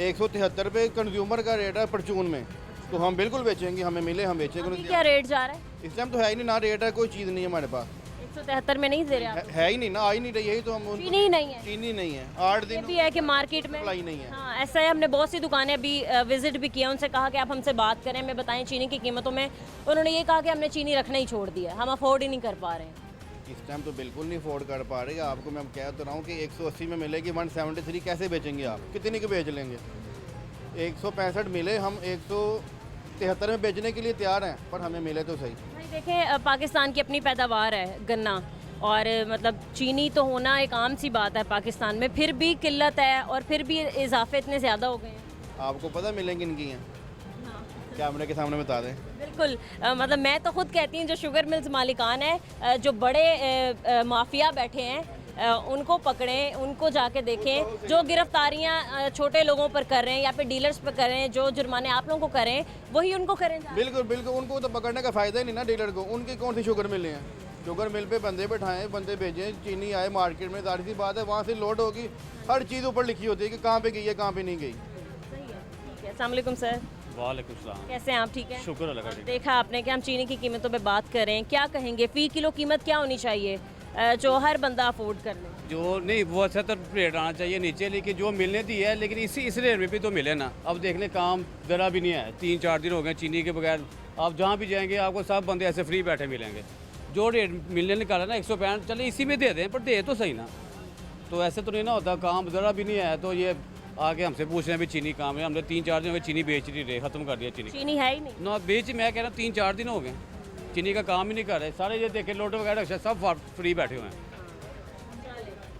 173 रुपये कंज्यूमर का रेट है परचून में, तो हम बिल्कुल बेचेंगे, हमें मिले हम बेचेंगे। क्या रेट जा रहा है इस टाइम? तो है ही नहीं ना, रेट है कोई चीज़ नहीं है हमारे पास। 173 में नहीं दे रहे आप? है ही नहीं ना, आ ही नहीं रही, यही तो हम चीनी ही नहीं है। चीनी नहीं है, 8 ये दिन भी है कि मार्केट में सप्लाई नहीं है। हाँ ऐसा है, हमने बहुत सी दुकानें अभी विजिट भी किया, उनसे कहा कि आप हमसे बात करें, हमें बताएं चीनी की कीमतों में। उन्होंने ये कहा कि हमने चीनी रखना ही छोड़ दिया, हम अफोर्ड ही नहीं कर पा रहे हैं। इस टाइम तो बिल्कुल नहीं अफोर्ड कर पा रही। आपको मैं कह तो रहा हूँ कि 180 में मिलेगी, 173 कैसे बेचेंगे आप? कितने के बेच लेंगे? 165 मिले, हम 173 में बेचने के लिए तैयार हैं, पर हमें मिले तो सही। भाई देखें, पाकिस्तान की अपनी पैदावार है गन्ना, और मतलब चीनी तो होना एक आम सी बात है पाकिस्तान में, फिर भी किल्लत है और फिर भी इजाफे इतने ज़्यादा हो गए हैं। आपको पता मिलेंगे इनकी हैं कैमरे के सामने बता दें। बिल्कुल मतलब मैं तो खुद कहती हूँ जो शुगर मिल्स मालिकान है, जो बड़े माफिया बैठे हैं, उनको पकड़ें, उनको जाके देखें। जो गिरफ्तारियाँ छोटे लोगों पर कर रहे हैं या फिर डीलर्स पर कर रहे हैं, जो जुर्माने आप लोगों को करें वही उनको करें। बिल्कुल बिल्कुल, उनको तो पकड़ने का फ़ायदा ही नहीं ना डीलर को। उनकी कौन सी शुगर मिलें हैं? शुगर मिल पे बंदे बैठाएं, बंदे भेजें, चीनी आए मार्केट में, जाहिर सी बात है वहाँ से लोड होगी, हर चीज़ ऊपर लिखी होती है कि कहाँ पे गई है कहाँ पे नहीं गई। सही है, ठीक है। अस्सलाम वालेकुम सर, वालेकुम सलाम। कैसे हैं आप? ठीक है, शुक्र अल्लाह का। ठीक। देखा आपने कि हम चीनी की कीमतों पे बात कर रहे हैं, क्या कहेंगे फ़ी किलो कीमत क्या होनी चाहिए जो हर बंदा अफोर्ड कर ले? जो नहीं वो अच्छा तो रेट आना चाहिए नीचे, लेकिन जो मिलने दी है लेकिन इस रेट में भी तो मिले ना। अब देख लें काम ज़रा भी नहीं है, 3-4 दिन हो गए चीनी के बगैर। आप जहाँ भी जाएंगे आपको सब बंदे ऐसे फ्री बैठे मिलेंगे। जो रेट मिलने निकाला ना 165, चले इसी में दे दें, पर दे तो सही ना। तो ऐसे तो नहीं ना होता, काम ज़रा भी नहीं है तो ये आगे हमसे पूछ रहे हैं भी चीनी काम है। हमने 3-4 दिन हो गए चीनी बेच नहीं रहे, ख़त्म कर दिया चीनी। चीनी है ही नहीं ना बेच, मैं कह रहा हूँ 3-4 दिन हो गए चीनी का काम ही नहीं कर रहे सारे। ये देखे लोटे वगैरह सब फ्री बैठे हुए हैं।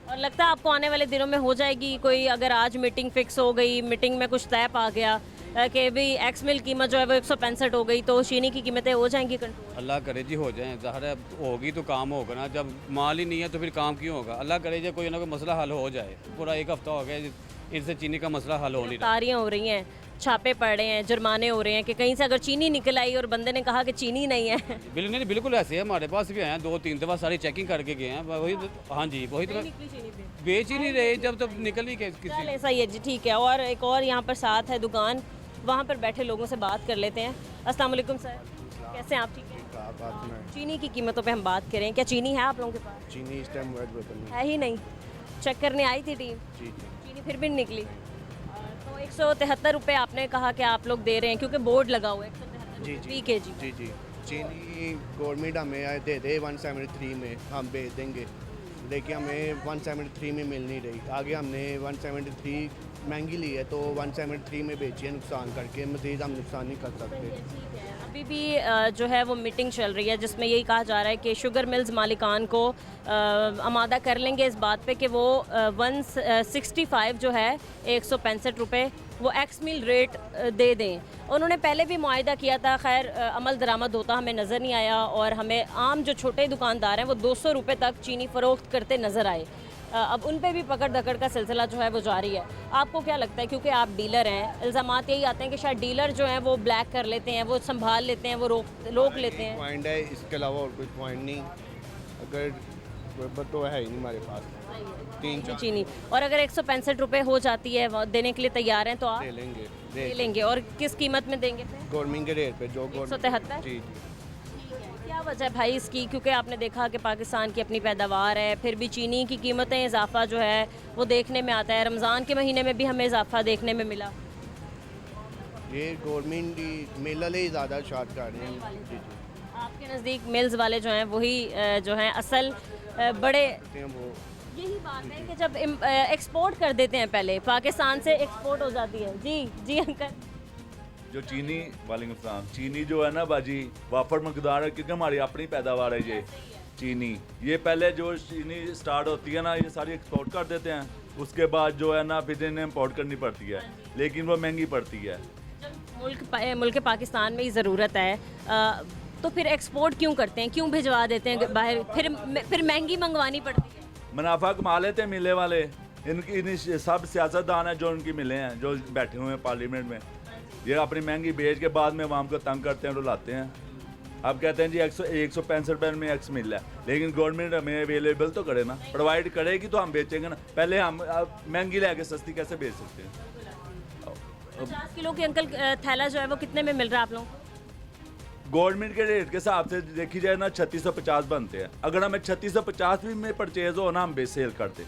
और लगता है आपको आने वाले दिनों में हो जाएगी कोई, अगर आज मीटिंग फिक्स हो गई, मीटिंग में कुछ तय पा गया कि भाई एक्स मिल कीमत जो है वो 165 हो गई, तो चीनी की कीमतें हो जाएंगी कंट्रोल? अल्लाह करे जी हो जाए, ज़ाहिर है होगी तो काम होगा ना। जब माल ही नहीं है तो फिर काम क्यों होगा। अल्लाह करे जी कोई ना कोई मसला हल हो जाए। पूरा 1 हफ्ता हो गया इनसे चीनी का मसला हल हो नहीं रहा। गिरफ्तारियाँ हो रही हैं, छापे पड़ रहे हैं, जुर्माने हो रहे हैं कि कहीं से अगर चीनी निकल आई और बंदे ने कहा कि चीनी नहीं है। बिल्कुल नहीं, बिल्कुल ऐसे है। हमारे पास भी आए हैं 2-3 दफ़ा, सारी चेकिंग करके गए हैं। वही हाँ जी, वही तो बेच ही नहीं रहे जब तक निकल ही गए किसी। चल ऐसा ही है जी, ठीक है। और एक और यहाँ पर साथ है दुकान, वहाँ पर बैठे लोगों से बात कर लेते हैं। अस्सलाम वालेकुम सर, कैसे हैं आप? ठीक है। चीनी की कीमतों पे हम बात करें, क्या चीनी है आप लोगों के पास? चीनी इस टाइम है ही नहीं, चेक करने आई थी टीम, चीनी फिर भी नहीं निकली। तो 173 रुपये आपने कहा कि आप लोग दे रहे हैं क्योंकि बोर्ड लगा हुआ है 173 kg। जी जी, चीनी गवर्नमेंट हमें दे दे 173 में हम बेच देंगे, लेकिन हमें 173 में मिल नहीं रही। आगे हमने 173 महंगी ली है तो 173 में बेची है नुकसान करके, मज़ीद हम नुकसान नहीं कर सकते। अभी भी जो है वो मीटिंग चल रही है जिसमें यही कहा जा रहा है कि शुगर मिल्स मालिकान को आमादा कर लेंगे इस बात पे कि वो 165 जो है 165 रुपये वो एक्स मिल रेट दे दें। उन्होंने पहले भी मुआहिदा किया था, खैर अमल दरामद होता हमें नज़र नहीं आया और हमें आम जो छोटे दुकानदार हैं वो 200 रुपये तक चीनी फ़रोख्त करते नज़र आए। अब उन पे भी पकड़ दकड़ का सिलसिला जो है वो जारी है। आपको क्या लगता है, क्योंकि आप डीलर हैं, इल्ज़ामात यही आते हैं कि शायद डीलर जो हैं वो ब्लैक कर लेते हैं, वो संभाल लेते हैं, वो रोक लेते हैं? पॉइंट है, इसके अलावा और कोई पॉइंट नहीं। अगर तो है ही नहीं हमारे पास 3-4 चीनी, और अगर 165 रुपये हो जाती है वो देने के लिए तैयार हैं तो आप दे लेंगे, ले लेंगे। और किस कीमत में देंगे फिर? गवर्नमेंट के रेट पे जो 173? जी जी। क्या वजह है भाई इसकी? क्योंकि आपने देखा कि पाकिस्तान की अपनी पैदावार है, फिर भी चीनी की कीमतें इजाफा जो है वो देखने में आता है। रमज़ान के महीने में भी हमें इजाफा देखने में मिला। ये गवर्नमेंट मिल वाले ही ज़्यादा शार्ट कर रहे हैं। जी जी, आपके नज़दीक मिल्स वाले जो हैं वही जो हैं असल बड़े। वो यही बात है कि जब एक्सपोर्ट कर देते हैं, पहले पाकिस्तान से एक्सपोर्ट हो जाती है। जी जी अंकल। जो चीनी, वालेकुम सलाम, चीनी जो है ना बाजी वाफर मकदार है क्योंकि हमारी अपनी पैदावार है ये चीनी। ये पहले जो चीनी स्टार्ट होती है ना ये सारी एक्सपोर्ट कर देते हैं, उसके बाद जो है ना फिर इन्हें इम्पोर्ट करनी पड़ती है, लेकिन वो महंगी पड़ती है। मुल्क पाकिस्तान में ही ज़रूरत है तो फिर एक्सपोर्ट क्यों करते हैं, क्यों भिजवा देते हैं बाहर? फिर महंगी मंगवानी पड़ती है। मुनाफा कमा लेते हैं मिले वाले। इन सब सियासतदान हैं जो उनकी मिले हैं, जो बैठे हुए हैं पार्लियामेंट में, ये अपनी महंगी बेच के बाद में आवाम को तंग करते हैं, रुलाते हैं। अब कहते हैं जी 165 रुपये में एक्स मिल रहा है, लेकिन गवर्नमेंट हमें अवेलेबल तो करे ना, प्रोवाइड करेगी तो हम बेचेंगे ना। पहले हम महंगी लेके सस्ती कैसे बेच सकते हैं? 50 किलो की अंकल थैला जो है वो कितने में मिल रहा है आप लोगों को? गवर्नमेंट के रेट के हिसाब से देखी जाए ना 3650 बनते हैं। अगर हमें 3650 भी में परचेज हो ना हम बेच सेल करते,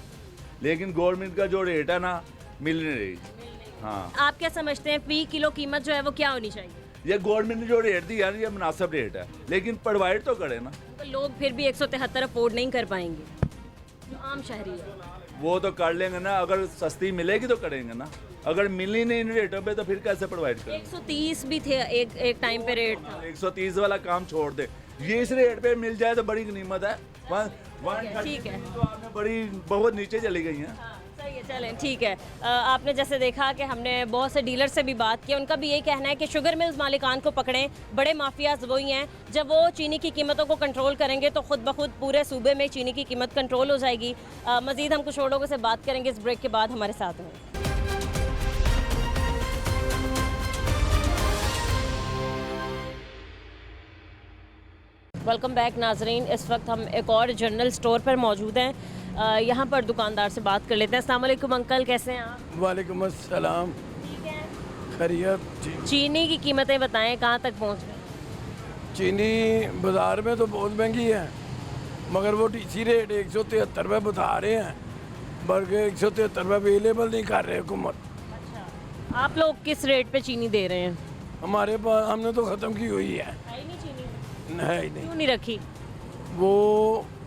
लेकिन गवर्नमेंट का जो रेट है ना मिल नहीं रही। हाँ, आप क्या समझते हैं फ़ी किलो कीमत जो है वो क्या होनी चाहिए? ये गवर्नमेंट ने जो रेट दिया है ये मुनासिब रेट है, लेकिन प्रोवाइड तो करे ना। तो लोग फिर भी 173 अफोर्ड नहीं कर पाएंगे, जो आम शहरी है। वो तो कर लेंगे ना, अगर सस्ती मिलेगी तो करेंगे ना। अगर मिली नहीं इन रेटों पे तो फिर कैसे प्रोवाइड करेंगे? 130 भी थे एक टाइम पे रेट था। 130 वाला काम छोड़ दे, ये इस रेट पे मिल जाए तो बड़ी गनीमत है। ठीक है। तो आपने बड़ी बहुत नीचे चली गई हैं। हाँ, सही है, चलें ठीक है। आपने जैसे देखा कि हमने बहुत से डीलर से भी बात की, उनका भी यही कहना है कि शुगर मिल्स मालिकान को पकड़ें, बड़े माफियाज वही हैं। जब वो चीनी की कीमतों को कंट्रोल करेंगे तो खुद ब खुद पूरे सूबे में चीनी की कीमत कंट्रोल हो जाएगी। मज़ीद हम कुछ और लोगों से बात करेंगे इस ब्रेक के बाद। हमारे साथ में वेलकम बैक नाजरीन। इस वक्त हम एक और जनरल स्टोर पर मौजूद हैं। यहाँ पर दुकानदार से बात कर लेते हैं। अस्सलाम वालेकुम अंकल, कैसे हैं आप? वालेकुम अस्सलाम। ठीक है। खैरियत जी। चीनी की कीमतें बताएं, कहाँ तक पहुँच गई? चीनी बाज़ार में तो बहुत महंगी है, मगर वो टीसी रेट 173 रुपये बता रहे हैं, बल्कि 173 रुपये अवेलेबल नहीं कर रहे हुकूमत। अच्छा, आप लोग किस रेट पे चीनी दे रहे हैं? हमारे पास हमने तो ख़त्म की हुई है। है ही नहीं चीनी? है ही नहीं। क्यों नहीं रखी? वो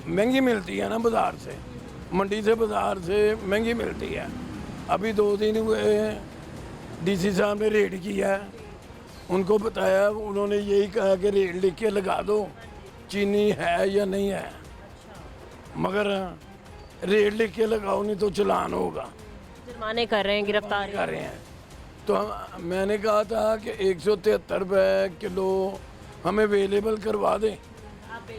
महंगी मिलती है ना बाज़ार से, मंडी से बाज़ार से महंगी मिलती है। अभी 2 दिन हुए डीसी साहब ने रेड किया है, उनको बताया, उन्होंने यही कहा कि रेट लिख के लगा दो चीनी है या नहीं है, मगर रेट लिख के लगाओ नहीं तो चलान होगा। जुर्माने कर रहे हैं, गिरफ्तार कर रहे हैं। तो मैंने कहा था कि 173 रुपये किलो हमें अवेलेबल करवा दें,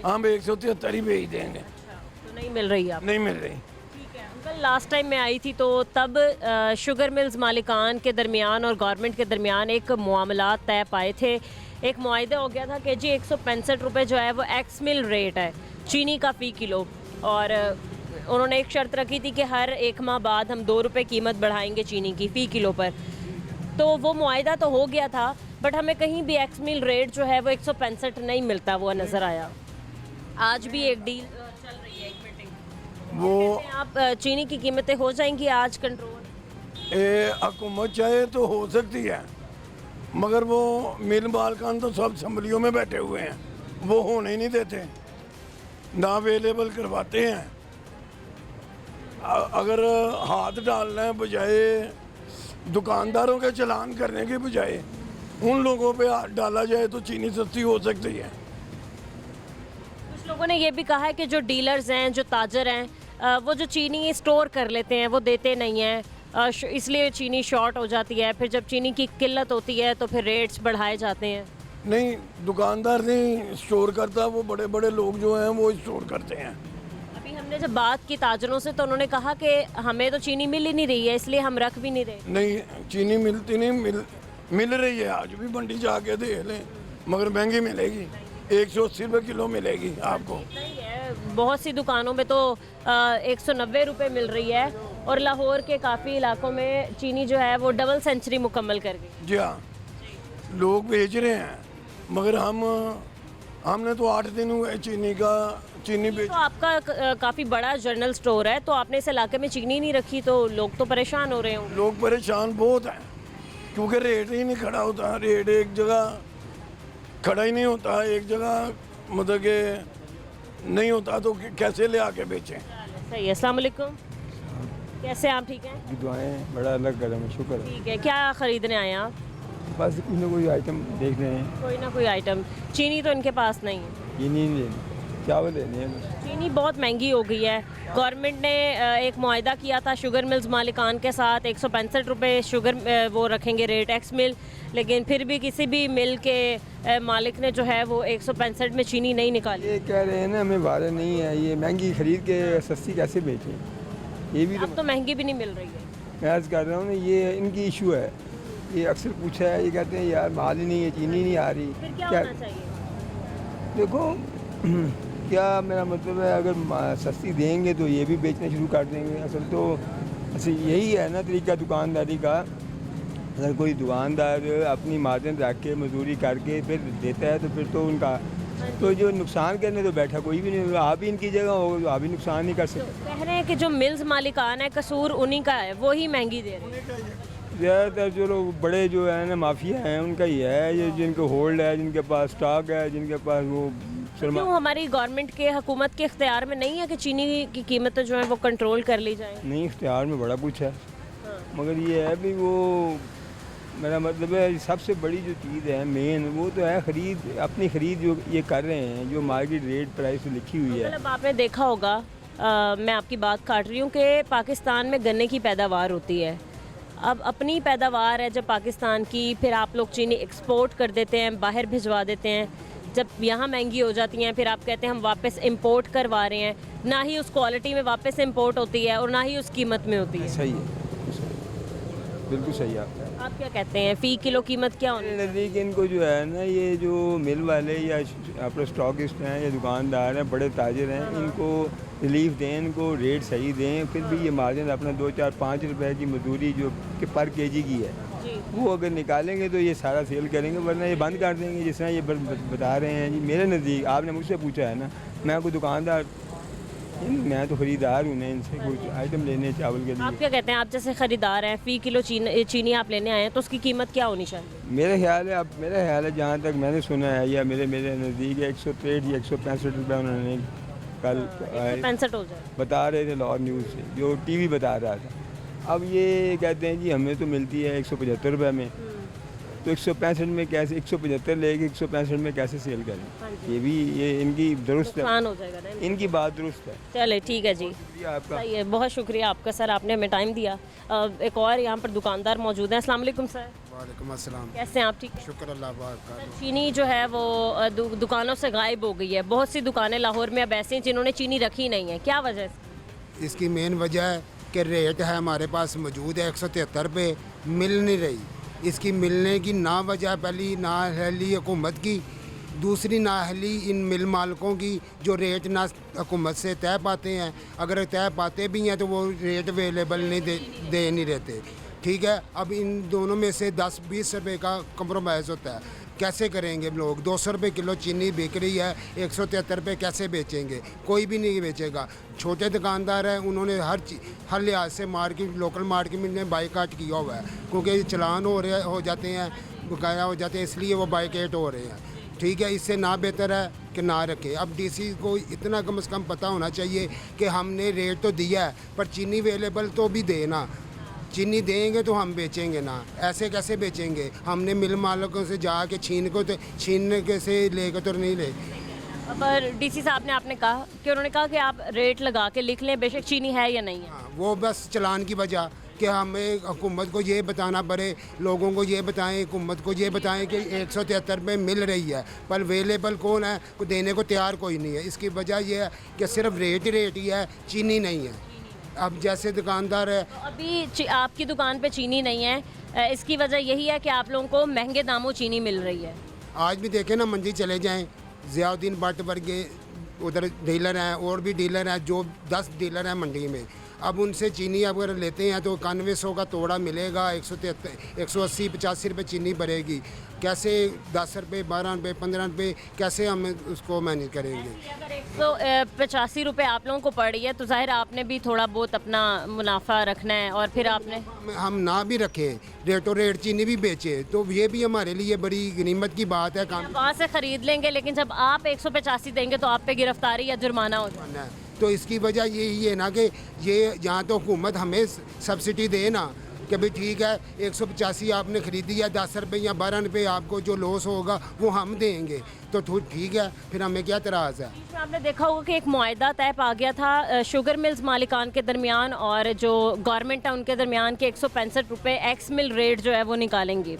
हम 173 ही भेज देंगे। तो नहीं मिल रही आप? नहीं मिल रही। ठीक है अंकल, लास्ट टाइम मैं आई थी तो तब शुगर मिल्स मालिकान के दरमियान और गवर्नमेंट के दरमियान एक मामला तय पाए थे। एक मुआहिदा हो गया था कि जी 165 रुपये जो है वो एक्स मिल रेट है चीनी का फ़ी किलो, और उन्होंने एक शर्त रखी थी कि हर 1 माह बाद हम 2 रुपये कीमत बढ़ाएंगे चीनी की फ़ी किलो पर। तो वो मुआहिदा तो हो गया था, बट हमें कहीं भी एक्स मिल रेट जो है वो 165 नहीं मिलता हुआ नज़र आया। आज भी एक डील चल रही है, एक मीटिंग, वो आप चीनी की कीमतें हो जाएंगी आज कंट्रोल? हुकूमत चाहे तो हो सकती है, मगर वो मिल मालकान तो सब असम्बलियों में बैठे हुए हैं, वो होने ही नहीं देते, ना अवेलेबल करवाते हैं। अगर हाथ डालना है बजाय दुकानदारों के चलान करने के बजाय उन लोगों पे हाथ डाला जाए तो चीनी सस्ती हो सकती है। कुछ लोगों ने ये भी कहा है कि जो डीलर्स हैं, जो ताजर हैं, वो जो चीनी स्टोर कर लेते हैं वो देते नहीं हैं, इसलिए चीनी शॉर्ट हो जाती है। फिर जब चीनी की किल्लत होती है तो फिर रेट्स बढ़ाए जाते हैं। नहीं, दुकानदार नहीं स्टोर करता, वो बड़े बड़े लोग जो हैं वो स्टोर करते हैं। अभी हमने जब बात की ताजरों से तो उन्होंने कहा कि हमें तो चीनी मिल ही नहीं रही है, इसलिए हम रख भी नहीं रहे। नहीं, चीनी मिलती नहीं, मिल रही है, आज भी मंडी जाके देख लें, मगर महंगी मिलेगी, 180 रुपये किलो मिलेगी आपको। नहीं है, बहुत सी दुकानों में तो 190 रुपये मिल रही है, और लाहौर के काफ़ी इलाकों में चीनी जो है वो डबल सेंचुरी मुकम्मल कर गई। जी हाँ, लोग बेच रहे हैं, मगर हमने तो 8 दिन हुए चीनी बेच। तो आपका काफ़ी बड़ा जनरल स्टोर है, तो आपने इस इलाके में चीनी नहीं रखी तो लोग तो परेशान हो रहे होंगे। लोग परेशान बहुत हैं, क्योंकि रेट ही नहीं खड़ा होता, रेट एक जगह खड़ा ही नहीं होता, एक जगह मतलब कि नहीं होता तो कैसे ले आके बेचें। सही है। अस्सलाम वालेकुम, कैसे आप? ठीक हैं, दुआएं, बड़ा अलग कदम है, शुक्र है। ठीक है। क्या खरीदने आए हैं आप? बस कोई ना कोई आइटम देख रहे हैं। कोई ना कोई आइटम। चीनी तो इनके पास नहीं है। ये नहीं लेनी, चावल लेने हैं बस। चीनी बहुत महंगी हो गई है। गवर्नमेंट ने एक मुआहिदा किया था शुगर मिल्स मालिकान के साथ, 165 रुपये शुगर वो रखेंगे रेट एक्स मिल, लेकिन फिर भी किसी भी मिल के मालिक ने जो है वो 165 में चीनी नहीं निकाली। ये कह रहे हैं ना हमें वारे नहीं है, ये महंगी खरीद के सस्ती कैसे बेचें, ये भी अब तो महंगी भी नहीं मिल रही है। मैं अर्ज़ कर रहा हूँ ना, ये इनकी इशू है, ये अक्सर पूछा है, ये कहते हैं यार माल ही नहीं है, चीनी नहीं आ रही। फिर क्या होना चाहिए? देखो क्या मेरा मतलब है, अगर सस्ती देंगे तो ये भी बेचना शुरू कर देंगे। असल यही है ना तरीका दुकानदारी का। अगर कोई दुकानदार अपनी मार्जिन रख के मजदूरी करके फिर देता है तो फिर तो उनका तो जो नुकसान करने तो बैठा कोई भी नहीं, आप भी इनकी जगह हो तो आप भी नुकसान नहीं कर सकते। कह रहे हैं कि जो मिल्स मालिकान है कसूर उन्हीं का है, वो ही महंगी दे रहे हैं। ज़्यादातर जो लोग बड़े जो है ना माफिया हैं उनका ही है, ये जिनके होल्ड है, जिनके पास स्टॉक है, जिनके पास वो क्यों हमारी गवर्नमेंट के हुकूमत के इख्तियार में नहीं है कि चीनी की कीमतें जो है वो कंट्रोल कर ली जाए? नहीं, इख्तियार में बड़ा कुछ है, मगर ये है भी वो मेरा मतलब है सबसे बड़ी जो चीज़ है मेन वो तो है ख़रीद, अपनी ख़रीद जो ये कर रहे हैं, जो मार्केट रेट प्राइस लिखी हुई है। मतलब आपने देखा होगा, मैं आपकी बात काट रही हूँ कि पाकिस्तान में गन्ने की पैदावार होती है। अब अपनी पैदावार है जब पाकिस्तान की, फिर आप लोग चीनी एक्सपोर्ट कर देते हैं, बाहर भिजवा देते हैं। जब यहाँ महंगी हो जाती हैं फिर आप कहते हैं हम वापस इंपोर्ट करवा रहे हैं। ना ही उस क्वालिटी में वापस इंपोर्ट होती है और ना ही उस कीमत में होती है। सही है, बिल्कुल सही है आपका। आप क्या कहते हैं फ़ी किलो कीमत क्या होनी? मेरे नज़दीक इनको जो है ना, ये जो मिल वाले या अपने स्टॉकिस्ट हैं या दुकानदार हैं, बड़े ताजर हैं, इनको रिलीफ दें, इनको रेट सही दें। फिर भी ये मार्जिन अपना 2, 4, 5 रुपए की मजदूरी जो कि पर केजी की है वो अगर निकालेंगे तो ये सारा सेल करेंगे, वरना ये बंद कर देंगे जिस तरह ये बता रहे हैं जी। मेरे नज़दीक आपने मुझसे पूछा है ना, मैं कोई दुकानदार, मैं तो ख़रीदार हूँ ना, इनसे कुछ आइटम लेने चावल के लिए। आप क्या कहते हैं, आप जैसे ख़रीदार हैं, फ़ी किलो चीनी आप लेने आए हैं तो उसकी कीमत क्या होनी चाहिए? मेरा ख्याल है जहाँ तक मैंने सुना है या मेरे नज़दीक 163 या 165 रुपये उन्होंने कल 165 हो जाए बता रहे थे लाहौर न्यूज़ से, जो टीवी बता रहा था। अब ये कहते हैं जी हमें तो मिलती है 175 रुपये में, तो 165 में कैसे 175 लेके 165 में कैसे सेल करें? ये इनकी दुरुस्त है, नुकसान हो जाएगा ना। इनकी बात दुरुस्त है। चले ठीक है जी, आपका सही है, बहुत शुक्रिया आपका सर, आपने हमें टाइम दिया। एक और यहाँ पर दुकानदार मौजूद हैं। अस्सलाम वालेकुम सर। वालेकुम अस्सलाम। कैसे हैं आप? ठीक है, शुक्र अल्लाह का। चीनी जो है वो दुकानों से गायब हो गई है। बहुत सी दुकानें लाहौर में अब ऐसी हैं जिन्होंने चीनी रखी नहीं है, क्या वजह है? इसकी मेन वजह है कि रेट है हमारे पास मौजूद है 173 रुपये, मिल नहीं रही। इसकी मिलने की ना वजह पहली नाअहली हुकूमत की, दूसरी नाअहली इन मिल मालकों की जो रेट ना हुकूमत से तय पाते हैं। अगर तय पाते भी हैं तो वो रेट अवेलेबल नहीं दे नहीं रहते। ठीक है, अब इन दोनों में से 10-20 रुपये का कंप्रोमाइज़ होता है। कैसे करेंगे लोग? 200 रुपये किलो चीनी बिक रही है, 173 रुपये कैसे बेचेंगे? कोई भी नहीं बेचेगा। छोटे दुकानदार हैं, उन्होंने हर लिहाज से लोकल मार्केट में बाइकाट किया हुआ है, क्योंकि चलान हो जाते हैं, बकाया हो जाते हैं, इसलिए वो बाइकाट हो रहे हैं। ठीक है, इससे ना बेहतर है कि ना रखें। अब डीसी को इतना कम से कम पता होना चाहिए कि हमने रेट तो दिया है पर चीनी अवेलेबल तो भी देना। चीनी देंगे तो हम बेचेंगे ना, ऐसे कैसे बेचेंगे? हमने मिल मालिकों से जाके छीनने के से लेकर तो नहीं ले। पर डीसी साहब ने आपने कहा कि उन्होंने कहा कि आप रेट लगा के लिख लें बेशक चीनी है या नहीं है। हाँ, वो बस चलान की वजह कि हमें हुकूमत को ये बताना पड़े, लोगों को ये बताएं, हुकूमत को ये बताएं कि 173 में मिल रही है, पर अवेलेबल कौन है? को देने को तैयार कोई नहीं है। इसकी वजह यह है कि सिर्फ रेट ही है, चीनी नहीं है। अब जैसे दुकानदार है, अभी आपकी दुकान पे चीनी नहीं है, इसकी वजह यही है कि आप लोगों को महंगे दामों चीनी मिल रही है। आज भी देखें ना, मंडी चले जाएं, ज़ियाउद्दीन भट्ट वर्गे उधर डीलर हैं, और भी डीलर हैं, जो 10 डीलर हैं मंडी में। अब उनसे चीनी अगर लेते हैं तो 9100 का तोड़ा मिलेगा, 180-85 रुपये चीनी भरेगी। कैसे 10 रुपये, 12 रुपये, 15 रुपये कैसे हम उसको मैनेज करेंगे? अगर 185 रुपये आप लोगों को पड़ रही है तो जाहिर आपने भी थोड़ा बहुत अपना मुनाफा रखना है, और फिर आपने हम ना भी रखें, रेटो रेट चीनी भी बेचे तो ये भी हमारे लिए बड़ी गनीमत की बात है। काम वहाँ से ख़रीद लेंगे, लेकिन जब आप 185 देंगे तो आप पे गिरफ्तारी या जुर्माना हो जाए। तो इसकी वजह यही है ना कि ये यहाँ तो हुकूमत हमें सब्सिडी दे ना कि भाई ठीक है 185 आपने ख़रीदी है, 10 रुपये या 12 रुपये आपको जो लॉस होगा वो हम देंगे, तो ठीक है, फिर हमें क्या एतराज़ है? आपने देखा होगा कि एक मुआहदा तय पा गया था शुगर मिल्स मालिकान के दरमियान और जो गवर्नमेंट है उनके दरमियान के 165 रुपये एक्स मिल रेट जो है वो निकालेंगे।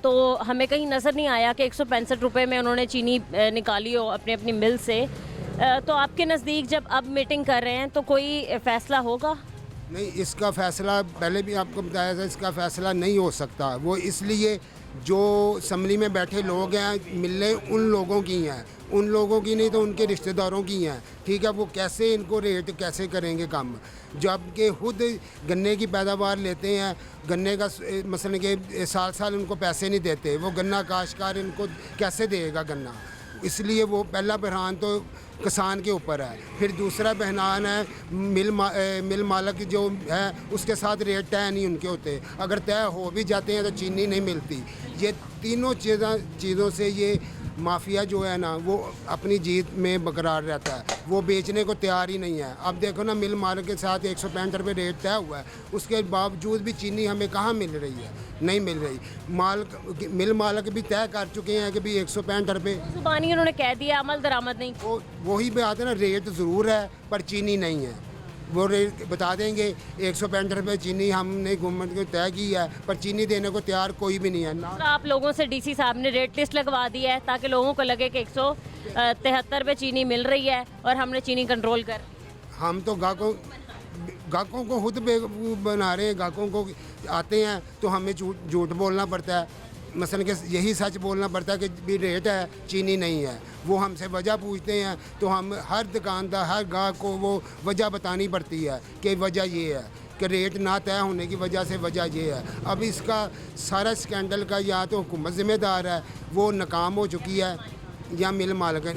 तो हमें कहीं नज़र नहीं आया कि 165 रुपये में उन्होंने चीनी निकाली हो अपनी मिल से। तो आपके नज़दीक जब अब मीटिंग कर रहे हैं तो कोई फ़ैसला होगा? नहीं, इसका फ़ैसला पहले भी आपको बताया था, इसका फ़ैसला नहीं हो सकता। वो इसलिए जो असम्बली में बैठे लोग हैं, मिलें उन लोगों की हैं, उन लोगों की नहीं तो उनके रिश्तेदारों की हैं। ठीक है, वो कैसे इनको रेट कैसे करेंगे कम, जबकि खुद गन्ने की पैदावार लेते हैं, गन्ने का मसलन के साल उनको पैसे नहीं देते, वो गन्ना काश्तकार इनको कैसे देगा गन्ना? इसलिए वो पहला बहरान तो किसान के ऊपर है। फिर दूसरा बहरान है मिल मालिक जो है उसके साथ रेट तय नहीं उनके होते, अगर तय हो भी जाते हैं तो चीनी नहीं मिलती। ये तीनों चीज़ों से ये माफिया जो है ना वो अपनी जीत में बरकरार रहता है, वो बेचने को तैयार ही नहीं है। अब देखो ना मिल मालिक के साथ 165 रुपये रेट तय हुआ है, उसके बावजूद भी चीनी हमें कहाँ मिल रही है, नहीं मिल रही। मिल मालिक भी तय कर चुके हैं कि भी 165 रुपये जुबानी उन्होंने कह दिया, अमल दरामद नहीं। वही बात है ना, रेट ज़रूर है पर चीनी नहीं है। वो रेट बता देंगे 165 रुपये चीनी हमने गवर्नमेंट को तय की है, पर चीनी देने को तैयार कोई भी नहीं है ना। तो आप लोगों से डीसी साहब ने रेट लिस्ट लगवा दी है ताकि लोगों को लगे कि 173 रुपये चीनी मिल रही है और हमने चीनी कंट्रोल कर। हम तो गाहकों को खुद बेवकूफ़ बना रहे हैं। गाहकों को आते हैं तो हमें झूठ बोलना पड़ता है, मसलन के यही सच बोलना पड़ता है कि भी रेट है चीनी नहीं है। वो हमसे वजह पूछते हैं तो हम हर दुकानदार हर गाहक को वो वजह बतानी पड़ती है कि वजह ये है कि रेट ना तय होने की वजह से वजह ये है। अब इसका सारा स्कैंडल का या तो हुकूमत ज़िम्मेदार है, वो नाकाम हो चुकी है, या मिल मालिक है।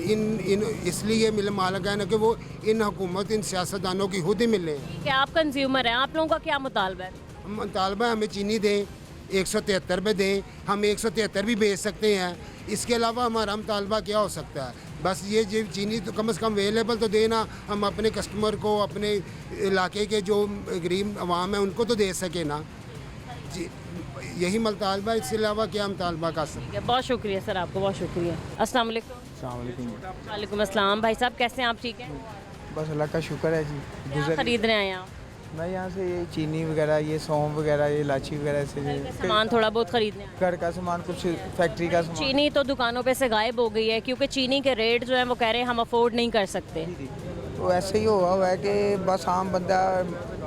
इसलिए मिल मालिक है ना कि वो इन हुकूमत इन सियासतदानों की खुद ही मिले हैं। कि आप कंज्यूमर हैं, आप लोगों का क्या मुतालबा है? मुतालबा हमें चीनी दें, 173 रुपये दें, हम 173 भी बेच सकते हैं। इसके अलावा हमारा मुतालबा क्या हो सकता है? बस ये चीनी तो कम से कम अवेलेबल तो देना, हम अपने कस्टमर को, अपने इलाके के जो गरीब आवाम है उनको तो दे सके ना जी। यही मुतालबा, इसके अलावा क्या मुतालबा कर सकते हैं। बहुत शुक्रिया सर, आपको बहुत शुक्रिया। अस्सलाम वालेकुम। वालेकुम अस्सलाम। भाई साहब कैसे हैं आप? ठीक हैं? बस अल्लाह का शुक्र है जी। क्या खरीद रहे हैं आप? मैं यहाँ से ये चीनी वगैरह, ये सौंफ वगैरह, ये इलायची वगैरह से सामान थोड़ा बहुत खरीदने हैं। घर का सामान, कुछ फैक्ट्री का सामान। चीनी तो दुकानों पे से गायब हो गई है क्योंकि चीनी के रेट जो है वो कह रहे हैं हम अफोर्ड नहीं कर सकते। तो ऐसे ही हुआ है कि बस आम बंदा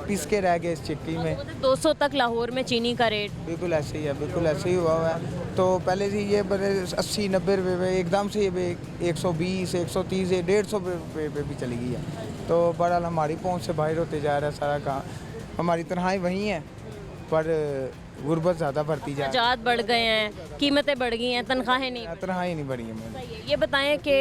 पिस के रह गया इस चिक्की में। 200 तक लाहौर में चीनी का रेट। बिल्कुल ऐसे ही है, बिल्कुल ऐसे ही हुआ है। तो पहले से ये बड़े 80-90 रुपये पे एकदम से ये 120, 130, 150 रुपये पे भी चली गई है। तो बहरहाल हमारी पहुँच से बाहर होते जा रहा है सारा काम। हमारी तनख्वाहें वही हैं पर गुर्बत ज़्यादा बढ़ती जा रही है। अखराजात बढ़ गए हैं, कीमतें बढ़ गई हैं, तनख्वाहें नहीं। तनख्वाहें नहीं बढ़ी हैं। ये बताएं कि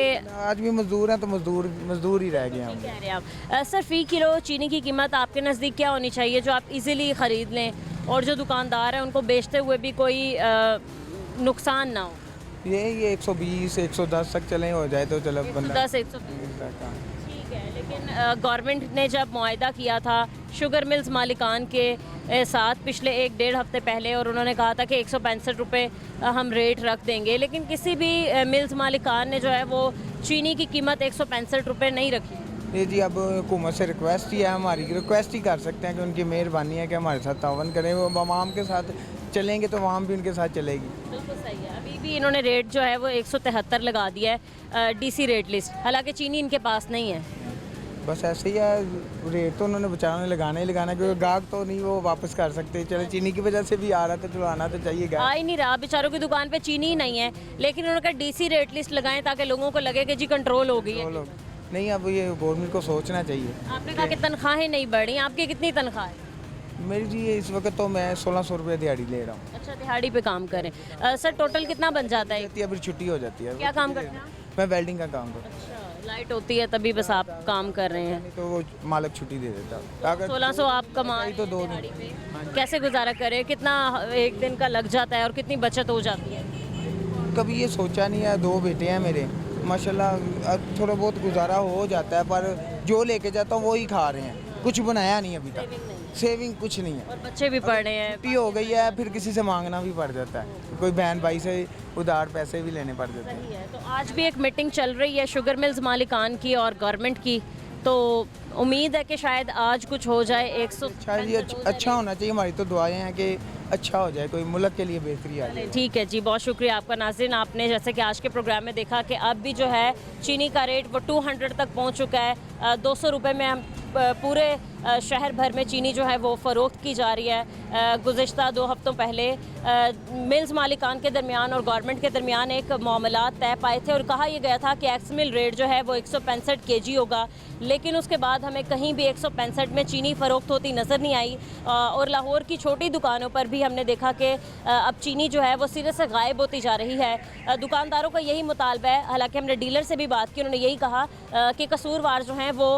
आज भी मजदूर हैं तो मजदूर ही रह गए हैं। कह रहे हैं आप सर फ़ी किलो चीनी की कीमत आपके नज़दीक क्या होनी चाहिए जो आप इजीली ख़रीद लें और जो दुकानदार हैं उनको बेचते हुए भी कोई नुकसान ना हो? ये 120, 110 तक चले हो जाए तो चलो बंदा 110-120। ठीक है, लेकिन गवर्नमेंट ने जब मुआहदा किया था शुगर मिल्स मालिकान के साथ पिछले 1-1.5 हफ्ते पहले, और उन्होंने कहा था कि 165 रुपये हम रेट रख देंगे, लेकिन किसी भी मिल्स मालिकान ने जो है वो चीनी की कीमत 165 रुपये नहीं रखी। ये जी अब हुकूमत से रिक्वेस्ट ही है, हमारी रिक्वेस्ट ही कर सकते हैं कि उनकी मेहरबानी है कि हमारे साथ तावन करें। वो आवाम के साथ चलेंगे तो आवाम भी उनके साथ चलेगी। बिल्कुल सही है। अभी भी इन्होंने रेट जो है वो 173 लगा दिया है डीसी रेट लिस्ट, हालांकि चीनी इनके पास नहीं है। बस ऐसे ही है, रेट तो उन्होंने बचाने लगाना ही लगाना, क्योंकि गाहक तो नहीं वो वापस कर सकते। चले चीनी की वजह से भी आ रहा था, चलो आना तो चाहिए। आ ही नहीं रहा, बेचारों की दुकान पे चीनी ही नहीं है, लेकिन उन्होंने कहा डीसी रेट लिस्ट लगाएं ताकि लोगों को लगे कि जी कंट्रोल हो गई है। नहीं, अब ये गवर्नमेंट को सोचना चाहिए। आपने कहा कि तनख्वाहें नहीं बढ़ी, आपकी कितनी तनख्वाह है? मेरी जी इस वक्त तो मैं 1600 रुपये दिहाड़ी ले रहा हूँ। अच्छा, दिहाड़ी पे काम करें। सर टोटल कितना बन जाता है? अभी छुट्टी हो जाती है। क्या काम करते हैं? मैं वेल्डिंग का काम करता हूँ। अच्छा, लाइट होती है तभी बस आप काम कर रहे हैं? तो वो मालिक छुट्टी दे देता। 1600 आप कमा तो 2 दिन कैसे गुजारा करें? कितना एक दिन का लग जाता है और कितनी बचत हो जाती है? कभी ये सोचा नहीं है। 2 बेटे हैं मेरे, माशाल्लाह थोड़ा बहुत गुजारा हो जाता है, पर जो लेके जाता हूँ वो ही खा रहे हैं, कुछ बनाया नहीं अभी तक। सेविंग कुछ नहीं है। और बच्चे भी पढ़ रहे हैं, छुट्टी हो गई है, फिर किसी से मांगना भी पड़ जाता है, कोई बहन भाई से उधार पैसे भी लेने पड़ जाते हैं। सही है। तो आज भी एक मीटिंग चल रही है शुगर मिल्स मालिकान की और गवर्नमेंट की, तो उम्मीद है कि शायद आज कुछ हो जाए। 100 शायद ये अच्छा होना चाहिए। हमारी तो दुआएं हैं कि अच्छा हो जाए, कोई मुल्क के लिए बेहतरी आ जाए। ठीक है जी, बहुत शुक्रिया आपका नाज़रीन। आपने जैसे कि आज के प्रोग्राम में देखा कि अब भी जो है चीनी का रेट वो 200 तक पहुंच चुका है। 200 रुपये में हम पूरे शहर भर में चीनी जो है वो फ़रोख्त की जा रही है। गुज़िश्ता 2 हफ्तों पहले मिल्स मालिकान के दरमियान और गवर्नमेंट के दरमियान एक मामलात तय पाए थे और कहा यह गया था कि एक्स मिल रेट जो है वो 165 kg होगा, लेकिन उसके बाद हमें कहीं भी 165 में चीनी फ़रोख्त होती नज़र नहीं आई। और लाहौर की छोटी दुकानों पर भी हमने देखा कि अब चीनी जो है वो सिरे से गायब होती जा रही है। दुकानदारों का यही मुतालबा है, हालांकि हमने डीलर से भी बात की, उन्होंने यही कहा कि कसूरवार जो हैं वो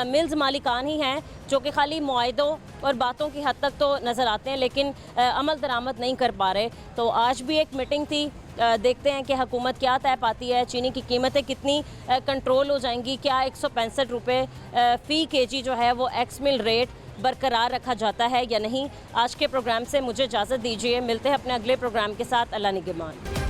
मिल्स मालिकान ही हैं जो जो कि खाली मुआहदों और बातों की हद तक तो नज़र आते हैं, लेकिन अमल दरामद नहीं कर पा रहे। तो आज भी एक मीटिंग थी, देखते हैं कि हुकूमत क्या तय पाती है, चीनी की कीमतें कितनी कंट्रोल हो जाएंगी, क्या 165 रुपये फ़ी केजी जो है वो एक्स मिल रेट बरकरार रखा जाता है या नहीं। आज के प्रोग्राम से मुझे इजाज़त दीजिए, मिलते हैं अपने अगले प्रोग्राम के साथ। अल्लाह निगहबान।